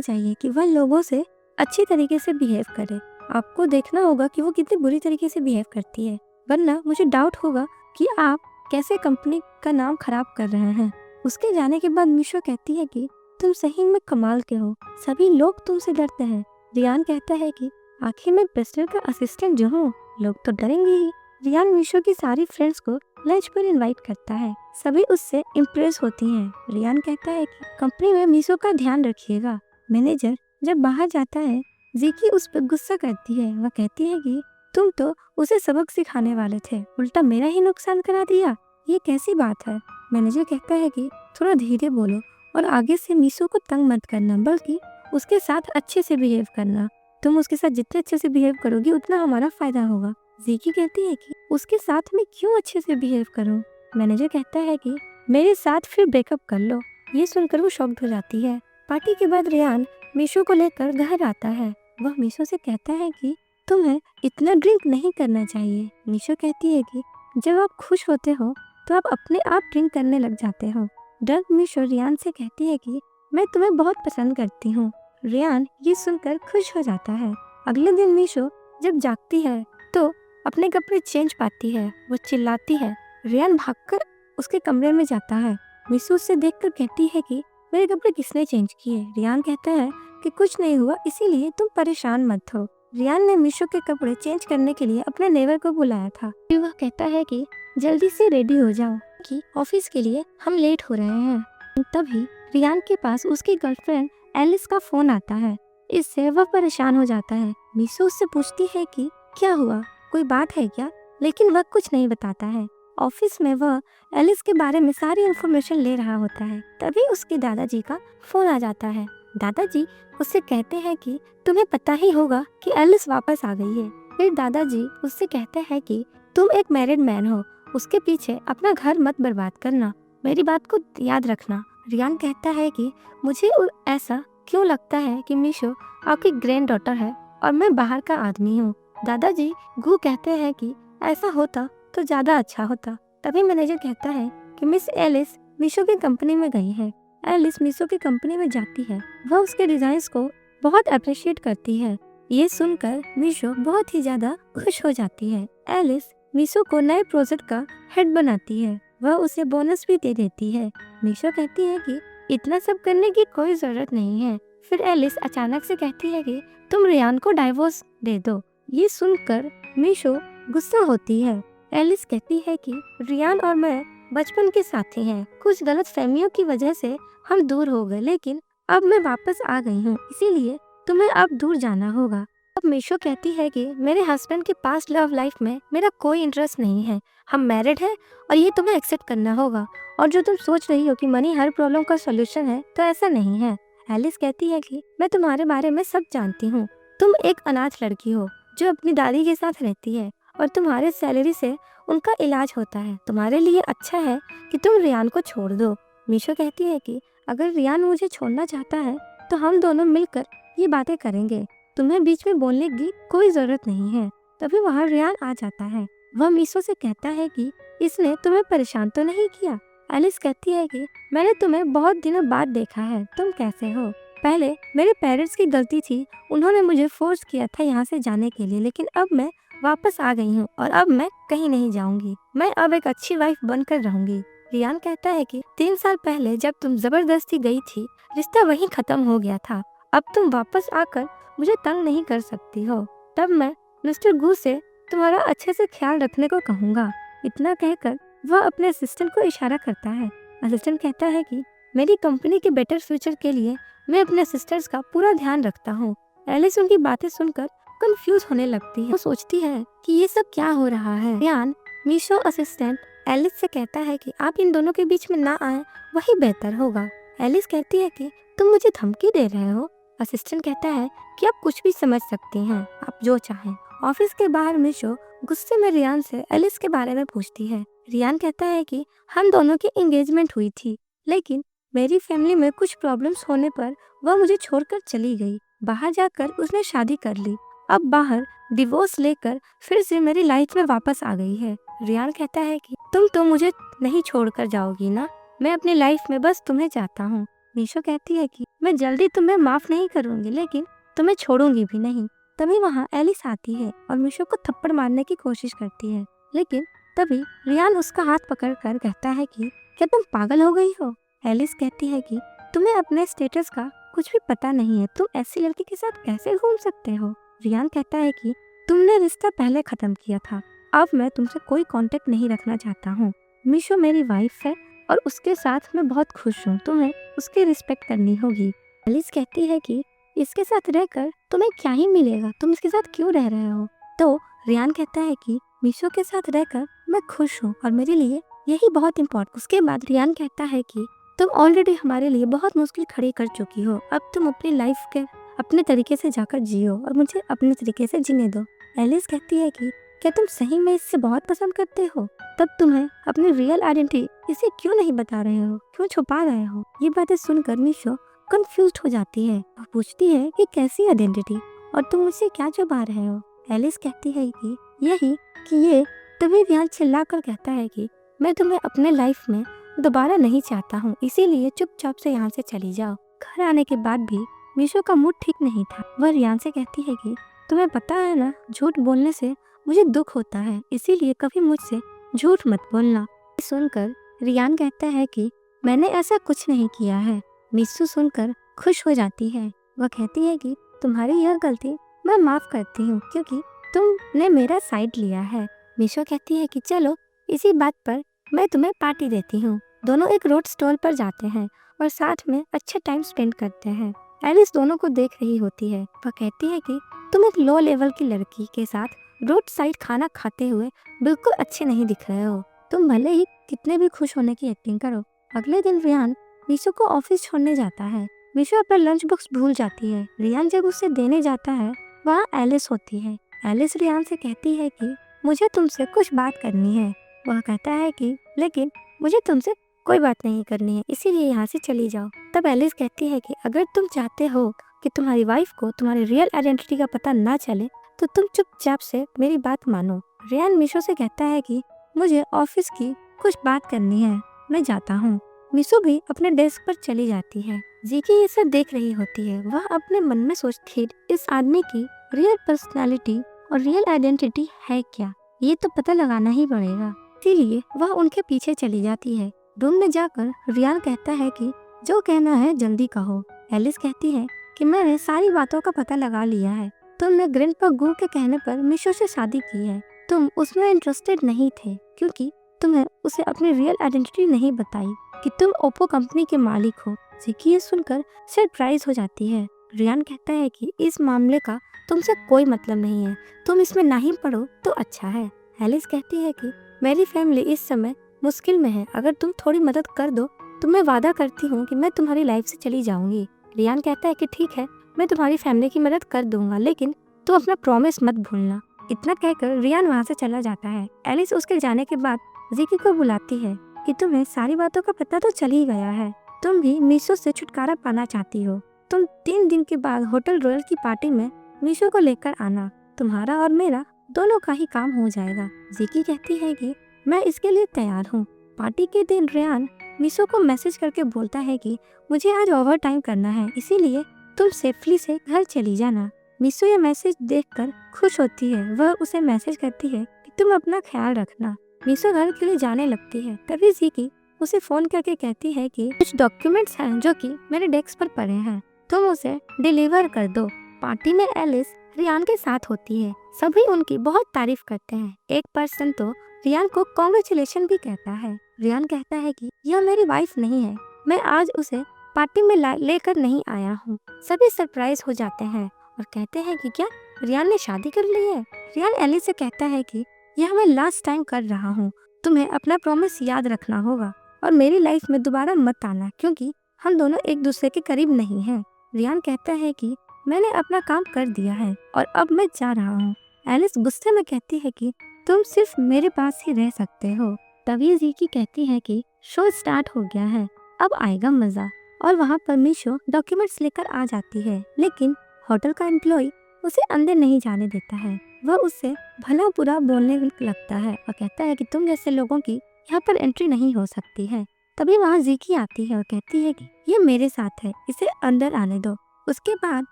चाहिए कि वह लोगों से अच्छी तरीके से बिहेव करे। आपको देखना होगा कि वो कितनी बुरी तरीके से बिहेव करती है, वरना मुझे डाउट होगा कि आप कैसे कंपनी का नाम खराब कर रहे हैं। उसके जाने के बाद मिशो कहती है कि तुम सही में कमाल के हो, सभी लोग तुमसे डरते हैं। रियान कहता है कि आखिर मैं प्रेसिडेंट का असिस्टेंट जो हूँ, लोग तो डरेंगे ही। रियान मिशो की सारी फ्रेंड्स को लंच पर इनवाइट करता है। सभी उससे इम्प्रेस होती हैं। रियान कहता है कि कंपनी में मिशो का ध्यान रखिएगा। मैनेजर जब बाहर जाता है, जिकी उस पर गुस्सा करती है। वह कहती है कि तुम तो उसे सबक सिखाने वाले थे, उल्टा मेरा ही नुकसान करा दिया, ये कैसी बात है? मैनेजर कहता है कि थोड़ा धीरे बोलो और आगे से मिशो को तंग मत करना, बल्कि उसके साथ अच्छे से बिहेव करना। तुम उसके साथ जितने अच्छे से बिहेव करोगी उतना हमारा फायदा होगा। जिकी कहती है कि उसके साथ में क्यों अच्छे से बिहेव करूं? मैनेजर कहता है कि मेरे साथ फिर ब्रेकअप कर लो। ये सुनकर वो शॉक्ड हो जाती है। पार्टी के बाद रियान मिशो को लेकर घर आता है। वह मिशो से कहता है कि तुम्हें इतना ड्रिंक नहीं करना चाहिए। मिशो कहती है कि जब आप खुश होते हो तो आप अपने आप ड्रिंक करने लग जाते हो। डर मिशो रियान से कहती है कि मैं तुम्हें बहुत पसंद करती हूँ। रियान ये सुनकर खुश हो जाता है। अगले दिन मिशो जब जागती है तो अपने कपड़े चेंज पाती है। वो चिल्लाती है। रियान भागकर उसके कमरे में जाता है। मिशो उससे देखकर कहती है कि मेरे कपड़े किसने चेंज किए? रियान कहता है कि कुछ नहीं हुआ, इसीलिए तुम परेशान मत हो। रियान ने मिशो के कपड़े चेंज करने के लिए अपने नेबर को बुलाया था। फिर वह कहता है कि जल्दी से रेडी हो जाओ कि ऑफिस के लिए हम लेट हो रहे हैं। तभी रियान के पास उसकी गर्लफ्रेंड एलिस का फोन आता है। इससे वह परेशान हो जाता है। मिशो उससे पूछती है कि क्या हुआ, कोई बात है क्या? लेकिन वह कुछ नहीं बताता है। ऑफिस में वह एलिस के बारे में सारी इन्फॉर्मेशन ले रहा होता है। तभी उसके दादाजी का फोन आ जाता है। दादाजी उससे कहते हैं कि तुम्हें पता ही होगा कि एलिस वापस आ गई है। फिर दादाजी उससे कहते हैं कि तुम एक मैरिड मैन हो, उसके पीछे अपना घर मत बर्बाद करना, मेरी बात को याद रखना। रियान कहता है कि मुझे ऐसा क्यों लगता है कि मीशो आपकी ग्रैंड डॉटर है और मैं बाहर का आदमी हूँ। दादाजी गू कहते हैं कि ऐसा होता तो ज़्यादा अच्छा होता। तभी मैनेजर कहता है कि मिस एलिस मीशो की कंपनी में गई है। एलिस मीशो की कंपनी में जाती है। वह उसके डिजाइन्स को बहुत अप्रिशिएट करती है। ये सुनकर मीशो बहुत ही ज्यादा खुश हो जाती है। एलिस मीशो को नए प्रोजेक्ट का हेड बनाती है। वह उसे बोनस भी दे देती है। मीशो कहती है कि इतना सब करने की कोई जरूरत नहीं है। फिर एलिस अचानक से कहती है कि तुम रियान को डाइवोर्स दे दो। ये सुनकर मीशो गुस्सा होती है। एलिस कहती है कि रियान और मैं बचपन के साथी हैं। कुछ गलत फहमियों की वजह से हम दूर हो गए, लेकिन अब मैं वापस आ गई हूँ, इसीलिए तुम्हें अब दूर जाना होगा। अब मीशो कहती है कि मेरे हस्बैंड के पास्ट लव लाइफ में मेरा कोई इंटरेस्ट नहीं है। हम मैरिड हैं और ये तुम्हें एक्सेप्ट करना होगा। और जो तुम सोच रही हो कि मनी हर प्रॉब्लम का सॉल्यूशन है, तो ऐसा नहीं है। एलिस कहती है कि मैं तुम्हारे बारे में सब जानती हूँ। तुम एक अनाथ लड़की हो जो अपनी दादी के साथ रहती है और तुम्हारे सैलरी से उनका इलाज होता है। तुम्हारे लिए अच्छा है कि तुम रियान को छोड़ दो। मीशो कहती है कि अगर रियान मुझे छोड़ना चाहता है तो हम दोनों मिलकर ये बातें करेंगे। तुम्हें बीच में बोलने की कोई जरूरत नहीं है। तभी वहाँ रियान आ जाता है। वह मीशो से कहता है कि इसने तुम्हें परेशान तो नहीं किया। एलिस कहती है कि मैंने तुम्हें बहुत दिनों बाद देखा है, तुम कैसे हो। पहले मेरे पेरेंट्स की गलती थी, उन्होंने मुझे फोर्स किया था यहाँ से जाने के लिए, लेकिन अब मैं वापस आ गई हूँ और अब मैं कहीं नहीं जाऊंगी। मैं अब एक अच्छी वाइफ बनकर रहूंगी। रियान कहता है कि 3 साल पहले जब तुम जबरदस्ती गई थी, रिश्ता वहीं खत्म हो गया था। अब तुम वापस आकर मुझे तंग नहीं कर सकती हो। तब मैं मिस्टर गू से तुम्हारा अच्छे से ख्याल रखने को कहूँगा। इतना कहकर वह अपने असिस्टेंट को इशारा करता है। असिस्टेंट कहता है कि मेरी कंपनी के बेटर फ्यूचर के लिए मैं अपने सिस्टर्स का पूरा ध्यान रखता हूँ। एलिस उनकी बातें सुनकर कंफ्यूज होने लगती है। वो सोचती है कि ये सब क्या हो रहा है। रियान मीशो असिस्टेंट एलिस से कहता है कि आप इन दोनों के बीच में ना आए, वही बेहतर होगा। एलिस कहती है कि तुम मुझे धमकी दे रहे हो। असिस्टेंट कहता है कि आप कुछ भी समझ सकती हैं, आप जो चाहें। ऑफिस के बाहर मीशो गुस्से में रियान से एलिस के बारे में पूछती है। रियान कहता है कि हम दोनों की एंगेजमेंट हुई थी, लेकिन मेरी फैमिली में कुछ प्रॉब्लम्स होने पर वह मुझे छोड़कर चली गई। बाहर जाकर उसने शादी कर ली। अब बाहर डिवोर्स लेकर फिर से मेरी लाइफ में वापस आ गई है। रियान कहता है कि तुम तो मुझे नहीं छोड़कर जाओगी ना, मैं अपनी लाइफ में बस तुम्हें चाहता हूँ। मीशो कहती है कि मैं जल्दी तुम्हें माफ नहीं करूंगी, लेकिन तुम्हें छोड़ूंगी भी नहीं। तभी वहाँ एलिस आती है और मीशो को थप्पड़ मारने की कोशिश करती है, लेकिन तभी रियान उसका हाथ पकड़कर कहता है कि क्या तुम पागल हो गई हो। एलिस कहती है कि तुम्हें अपने स्टेटस का कुछ भी पता नहीं है, तुम ऐसी लड़की के साथ कैसे घूम सकते हो। रियान कहता है कि तुमने रिश्ता पहले खत्म किया था, अब मैं तुमसे कोई कांटेक्ट नहीं रखना चाहता हूँ। मीशो मेरी वाइफ है और उसके साथ मैं बहुत खुश हूँ, तुम्हें उसकी रिस्पेक्ट करनी होगी। एलिस कहती है कि इसके साथ रहकर तुम्हें क्या ही मिलेगा, तुम इसके साथ क्यों रह रहे हो। तो रियान कहता है कि मीशो के साथ रहकर मैं खुश हूँ और मेरे लिए यही बहुत इम्पोर्टेंट। उसके बाद रियान कहता है कि तुम ऑलरेडी हमारे लिए बहुत मुश्किल खड़ी कर चुकी हो, अब तुम अपनी लाइफ के अपने तरीके से जाकर जियो और मुझे अपने तरीके से जीने दो। एलिस कहती है कि क्या तुम सही में इससे बहुत पसंद करते हो, तब तुम्हें अपनी रियल आइडेंटिटी इसे क्यों नहीं बता रहे हो, क्यों छुपा रहे हो। ये बातें सुनकर मीशो कंफ्यूज हो जाती है और पूछती है कि कैसी आइडेंटिटी और तुम मुझसे क्या छुपा रहे हो। एलिस कहती है कि यही कि ये। तभी रियान चिल्लाकर कहता है कि मैं तुम्हें अपने लाइफ में दोबारा नहीं चाहता हूँ, इसीलिए चुपचाप से यहाँ से चली जाओ। घर आने के बाद भी मीशो का मूड ठीक नहीं था। वह रियान से कहती है कि तुम्हें पता है ना, झूठ बोलने से मुझे दुख होता है, इसीलिए कभी मुझसे झूठ मत बोलना। सुनकर रियान कहता है कि मैंने ऐसा कुछ नहीं किया है। मीशो सुनकर खुश हो जाती है। वह कहती है कि तुम्हारी यह गलती मैं माफ करती हूँ, क्योंकि तुमने मेरा साइड लिया है। मीशो कहती है कि चलो इसी बात पर मैं तुम्हें पार्टी देती हूँ। दोनों एक रोड स्टॉल पर जाते हैं और साथ में अच्छा टाइम स्पेंड करते हैं। एलिस दोनों को देख रही होती है। वह कहती है कि तुम एक लो लेवल की लड़की के साथ रोड साइड खाना खाते हुए बिल्कुल अच्छे नहीं दिख रहे हो। तुम भले ही कितने भी खुश होने की एक्टिंग करो। अगले दिन रियान मीशो को ऑफिस छोड़ने जाता है। मीशो अपना लंच बॉक्स भूल जाती है। रियान जब उसे देने जाता है, वहाँ एलिस होती है। एलिस रियान से कहती है कि मुझे तुमसे कुछ बात करनी है। वह कहता है कि लेकिन मुझे तुमसे कोई बात नहीं करनी है, इसीलिए यहाँ से चली जाओ। तब एलिस कहती है कि अगर तुम चाहते हो कि तुम्हारी वाइफ को तुम्हारी रियल आइडेंटिटी का पता ना चले तो तुम चुपचाप से मेरी बात मानो। रियान मीशो से कहता है कि मुझे ऑफिस की कुछ बात करनी है, मैं जाता हूँ। मीशो भी अपने डेस्क पर चली जाती है। जीकी ये सब देख रही होती है। वह अपने मन में सोचती है इस आदमी की रियल पर्सनालिटी और रियल आइडेंटिटी है क्या, ये तो पता लगाना ही पड़ेगा। इसीलिए वह उनके पीछे चली जाती है। रूम में जाकर रियान कहता है कि जो कहना है जल्दी कहो। एलिस कहती है कि मैंने सारी बातों का पता लगा लिया है। तुमने ग्रैंडपा गू के कहने पर मीशो से शादी की है। तुम उसमें इंटरेस्टेड नहीं थे क्योंकि तुम्हें उसे अपनी रियल आइडेंटिटी नहीं बताई कि तुम ओप्पो कंपनी के मालिक हो। जीकी ये सुनकर सरप्राइज हो जाती है। रियान कहता है कि इस मामले का तुमसे कोई मतलब नहीं है, तुम इसमें नहीं पढ़ो तो अच्छा है। एलिस कहती है कि मेरी फैमिली इस समय मुश्किल में है, अगर तुम थोड़ी मदद कर दो तो मैं वादा करती हूँ कि मैं तुम्हारी लाइफ से चली जाऊंगी। रियान कहता है कि ठीक है, मैं तुम्हारी फैमिली की मदद कर दूंगा, लेकिन तुम अपना प्रॉमिस मत भूलना। इतना कहकर रियान वहाँ से चला जाता है। एलिस उसके जाने के बाद जीकी को बुलाती है कि तुम्हें सारी बातों का पता तो चल ही गया है, तुम भी मीशो से छुटकारा पाना चाहती हो। तुम 3 दिन के बाद होटल रॉयल की पार्टी में मीशो को लेकर आना, तुम्हारा और मेरा दोनों का ही काम हो जाएगा। जीकी कहती है कि मैं इसके लिए तैयार हूँ। पार्टी के दिन रियान मीशो को मैसेज करके बोलता है कि मुझे आज ओवर टाइम करना है, इसीलिए तुम सेफली से घर चली जाना। मीशो ये मैसेज देखकर खुश होती है। वह उसे मैसेज करती है कि तुम अपना ख्याल रखना। मीशो घर के लिए जाने लगती है। तभी जीकी उसे फोन करके कहती है कि कुछ डॉक्यूमेंट्स हैं जो कि मेरे डेस्क पर पड़े हैं, तुम उसे डिलीवर कर दो। पार्टी में एलिस रियान के साथ होती है। सभी उनकी बहुत तारीफ करते हैं। एक पर्सन तो रियान को कॉन्ग्रेचुलेशन भी कहता है। रियान कहता है कि यह मेरी वाइफ नहीं है, मैं आज उसे पार्टी में लेकर नहीं आया हूँ। सभी सरप्राइज हो जाते हैं और कहते हैं कि क्या रियान ने शादी कर ली है। रियान एलिस से कहता है कि यह मैं लास्ट टाइम कर रहा हूँ, तुम्हें अपना प्रॉमिस याद रखना होगा और मेरी लाइफ में दोबारा मत आना, क्योंकि हम दोनों एक दूसरे के करीब नहीं हैं। रियान कहता है कि मैंने अपना काम कर दिया है और अब मैं जा रहा हूँ। एलिस गुस्से में कहती है कि तुम सिर्फ मेरे पास ही रह सकते हो। तभी जीकी कहती है कि शो स्टार्ट हो गया है, अब आएगा मजा। और वहाँ पर मीशो डॉक्यूमेंट्स लेकर आ जाती है, लेकिन होटल का एम्प्लॉय उसे अंदर नहीं जाने देता है। वह उससे भला बुरा बोलने लगता है और कहता है कि तुम जैसे लोगों की यहाँ पर एंट्री नहीं हो सकती है। तभी वहाँ जीकी आती है और कहती है कि ये मेरे साथ है, इसे अंदर आने दो। उसके बाद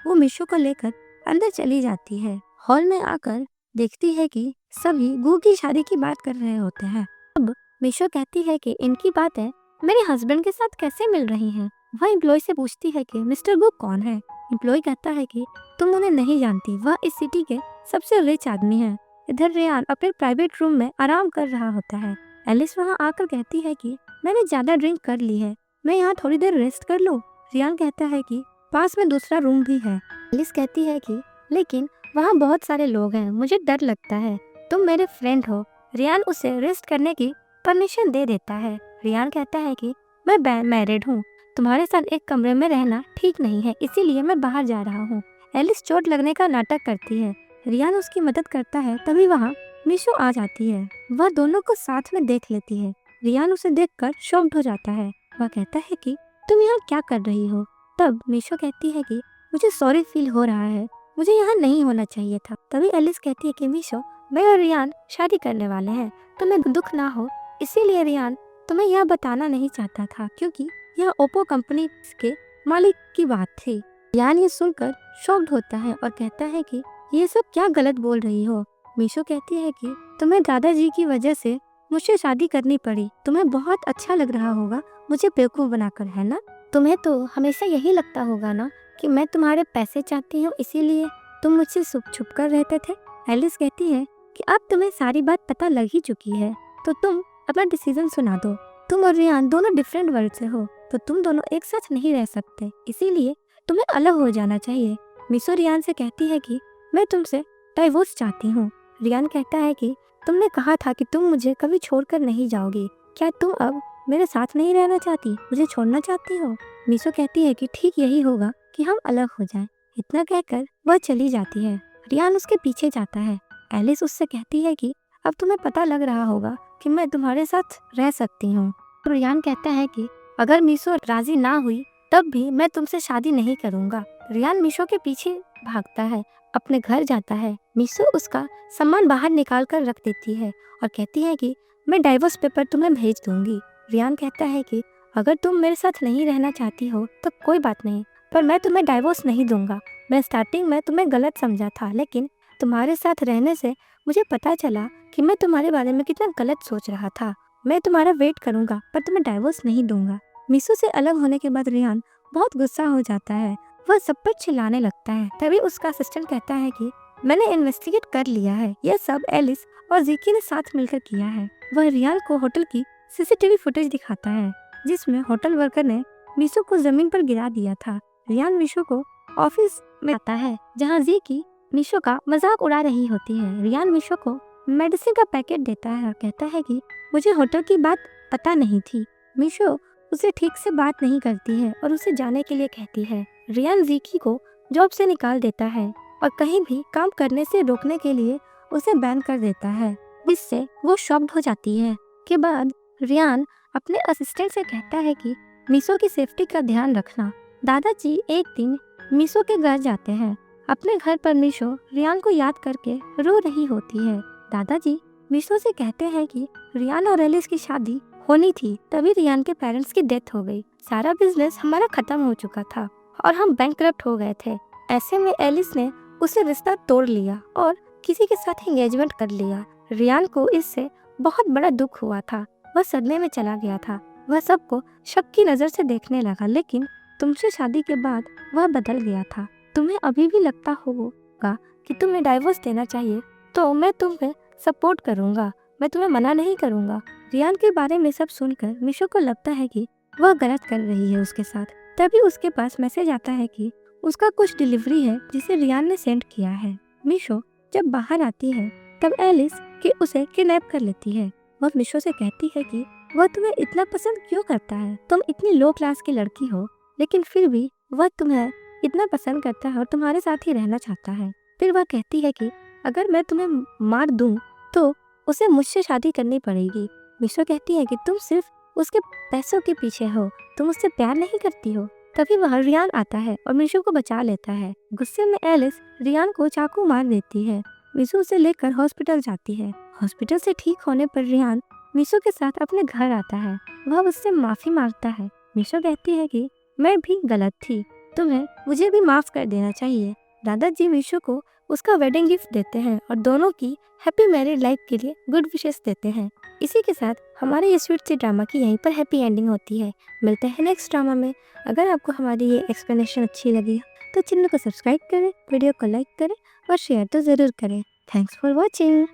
वो मीशो को लेकर अंदर चली जाती है। हॉल में आकर देखती है कि सभी गू की शादी की बात कर रहे होते हैं। अब मीशो कहती है कि इनकी बातें मेरे हस्बैंड के साथ कैसे मिल रही हैं। वह एम्प्लॉय से पूछती है कि मिस्टर गू कौन है। एम्प्लॉय कहता है कि तुम उन्हें नहीं जानती, वह इस सिटी के सबसे रिच आदमी है। इधर रियान अपने प्राइवेट रूम में आराम कर रहा होता है। एलिस वहाँ आकर कहती है कि मैंने ज्यादा ड्रिंक कर ली है, मैं यहाँ थोड़ी देर रेस्ट कर लूँ। रियान कहता है कि पास में दूसरा रूम भी है। एलिस कहती है कि लेकिन वहाँ बहुत सारे लोग हैं, मुझे डर लगता है, तुम मेरे फ्रेंड हो। रियान उसे रेस्ट करने की परमिशन दे देता है। रियान कहता है कि मैं मैरिड हूँ, तुम्हारे साथ एक कमरे में रहना ठीक नहीं है, इसीलिए मैं बाहर जा रहा हूँ। एलिस चोट लगने का नाटक करती है। रियान उसकी मदद करता है। तभी वहाँ मीशो आ जाती है। वह दोनों को साथ में देख लेती है। रियान उसे देखकर शॉक्ड हो जाता है। वह कहता है कि तुम यहाँ क्या कर रही हो। तब मीशो कहती है कि मुझे सॉरी फील हो रहा है, मुझे यहाँ नहीं होना चाहिए था। तभी एलिस कहती है कि मीशो, मैं और रियान शादी करने वाले हैं, तुम्हें दुख ना हो, इसीलिए रियान तुम्हें यह बताना नहीं चाहता था, क्योंकि यह ओप्पो कंपनी के मालिक की बात थी। रियान ये सुनकर शॉक्ड होता है और कहता है कि ये सब क्या गलत बोल रही हो। मीशो कहती है कि तुम्हें दादाजी की वजह से मुझसे शादी करनी पड़ी, तुम्हें बहुत अच्छा लग रहा होगा मुझे बेवकूफ़ बनाकर, है ना। तुम्हें तो हमेशा यही लगता होगा ना कि मैं तुम्हारे पैसे चाहती हूँ, इसीलिए तुम मुझसे छुप कर रहते थे। एलिस कहती है कि अब तुम्हें सारी बात पता लग ही चुकी है, तो तुम अपना डिसीजन सुना दो। तुम और रियान दोनों डिफरेंट वर्ल्ड से हो, तो तुम दोनों एक साथ नहीं रह सकते, इसीलिए तुम्हें अलग हो जाना चाहिए। मीशो रियान से कहती है कि मैं तुमसे डाइवोर्स चाहती हूँ। रियान कहता है कि तुमने कहा था कि तुम मुझे कभी छोड़कर नहीं जाओगी, क्या तुम अब मेरे साथ नहीं रहना चाहती, मुझे छोड़ना चाहती हो। मीशो कहती है कि ठीक यही होगा कि हम अलग हो जाएं। इतना कहकर वह चली जाती है। रियान उसके पीछे जाता है। एलिस उससे कहती है कि अब तुम्हें पता लग रहा होगा कि मैं तुम्हारे साथ रह सकती हूँ। तो रियान कहता है कि अगर मीशो राजी ना हुई तब भी मैं तुमसे शादी नहीं करूंगा। रियान मीशो के पीछे भागता है, अपने घर जाता है। मीशो उसका सामान बाहर निकाल कर रख देती है और कहती है कि मैं डाइवोर्स पेपर तुम्हें भेज दूंगी। रियान कहता है कि अगर तुम मेरे साथ नहीं रहना चाहती हो तो कोई बात नहीं, पर मैं तुम्हें डाइवोर्स नहीं दूंगा। मैं स्टार्टिंग में तुम्हें गलत समझा था, लेकिन तुम्हारे साथ रहने से मुझे पता चला कि मैं तुम्हारे बारे में कितना गलत सोच रहा था। मैं तुम्हारा वेट करूंगा पर तुम्हें डाइवोर्स नहीं दूंगा। मीशो से अलग होने के बाद रियान बहुत गुस्सा हो जाता है, वह सब पर चिल्लाने लगता है। तभी उसका असिस्टेंट कहता है कि मैंने इन्वेस्टिगेट कर लिया है, यह सब एलिस और जीकी ने साथ मिलकर किया है। वह रियान को होटल की सीसीटीवी फुटेज दिखाता है जिसमें होटल वर्कर ने मीशो को जमीन पर गिरा दिया था। रियान मीशो को ऑफिस में आता है जहाँ जीकी मीशो का मजाक उड़ा रही होती है। रियान मीशो को मेडिसिन का पैकेट देता है और कहता है कि मुझे होटल की बात पता नहीं थी। मीशो उसे ठीक से बात नहीं करती है और उसे जाने के लिए कहती है। रियान जीकी को जॉब से निकाल देता है और कहीं भी काम करने से रोकने के लिए उसे बैन कर देता है, जिससे वो शॉक्ड हो जाती है। के बाद रियान अपने असिस्टेंट से कहता है कि मीशो की सेफ्टी का ध्यान रखना। दादाजी एक दिन मीशो के घर जाते हैं। अपने घर पर मीशो रियान को याद करके रो रही होती है। दादाजी मीशो से कहते हैं कि रियान और एलिस की शादी होनी थी, तभी रियान के पेरेंट्स की डेथ हो गई। सारा बिजनेस हमारा खत्म हो चुका था और हम बैंकक्रप्ट हो गए थे। ऐसे में एलिस ने उससे रिश्ता तोड़ लिया और किसी के साथ एंगेजमेंट कर लिया। रियान को इससे बहुत बड़ा दुख हुआ था, वह सदमे में चला गया था। वह सबको शक की नजर से देखने लगा, लेकिन तुमसे शादी के बाद वह बदल गया था। तुम्हें अभी भी लगता होगा कि तुम्हें डाइवोर्स देना चाहिए तो मैं तुम्हें सपोर्ट करूंगा, मैं तुम्हें मना नहीं करूंगा। रियान के बारे में सब सुनकर मीशो को लगता है कि वह गलत कर रही है उसके साथ। तभी उसके पास मैसेज आता है कि उसका कुछ डिलीवरी है जिसे रियान ने सेंड किया है। मीशो जब बाहर आती है तब एलिस कि उसे किडनैप कर लेती है। वह मीशो से कहती है कि वह तुम्हें इतना पसंद क्यों करता है, तुम इतनी लो क्लास की लड़की हो लेकिन फिर भी वह तुम्हें इतना पसंद करता है और तुम्हारे साथ ही रहना चाहता है। फिर वह कहती है कि अगर मैं तुम्हें मार दूं तो उसे मुझसे शादी करनी पड़ेगी। मीशो कहती है कि तुम सिर्फ उसके पैसों के पीछे हो, तुम उससे प्यार नहीं करती हो। तभी वह रियान आता है और मीशो को बचा लेता है। गुस्से में एलिस रियान को चाकू मार देती है। मीशो उसे लेकर हॉस्पिटल जाती है। हॉस्पिटल से ठीक होने पर रियान मीशो के साथ अपने घर आता है। वह उससे माफी मांगता है। मीशो कहती है कि मैं भी गलत थी, तुम्हें मुझे भी माफ कर देना चाहिए। दादाजी मीशो को उसका वेडिंग गिफ्ट देते हैं और दोनों की हैप्पी मैरिड लाइफ के लिए गुड विशेस देते हैं। इसी के साथ हमारे ये स्वीट सी ड्रामा की यहीं पर हैप्पी एंडिंग होती है। मिलते हैं नेक्स्ट ड्रामा में। अगर आपको हमारी ये एक्सप्लेनेशन अच्छी लगी तो चैनल को सब्सक्राइब करें, वीडियो को लाइक करें और शेयर तो ज़रूर करें। Thanks for watching.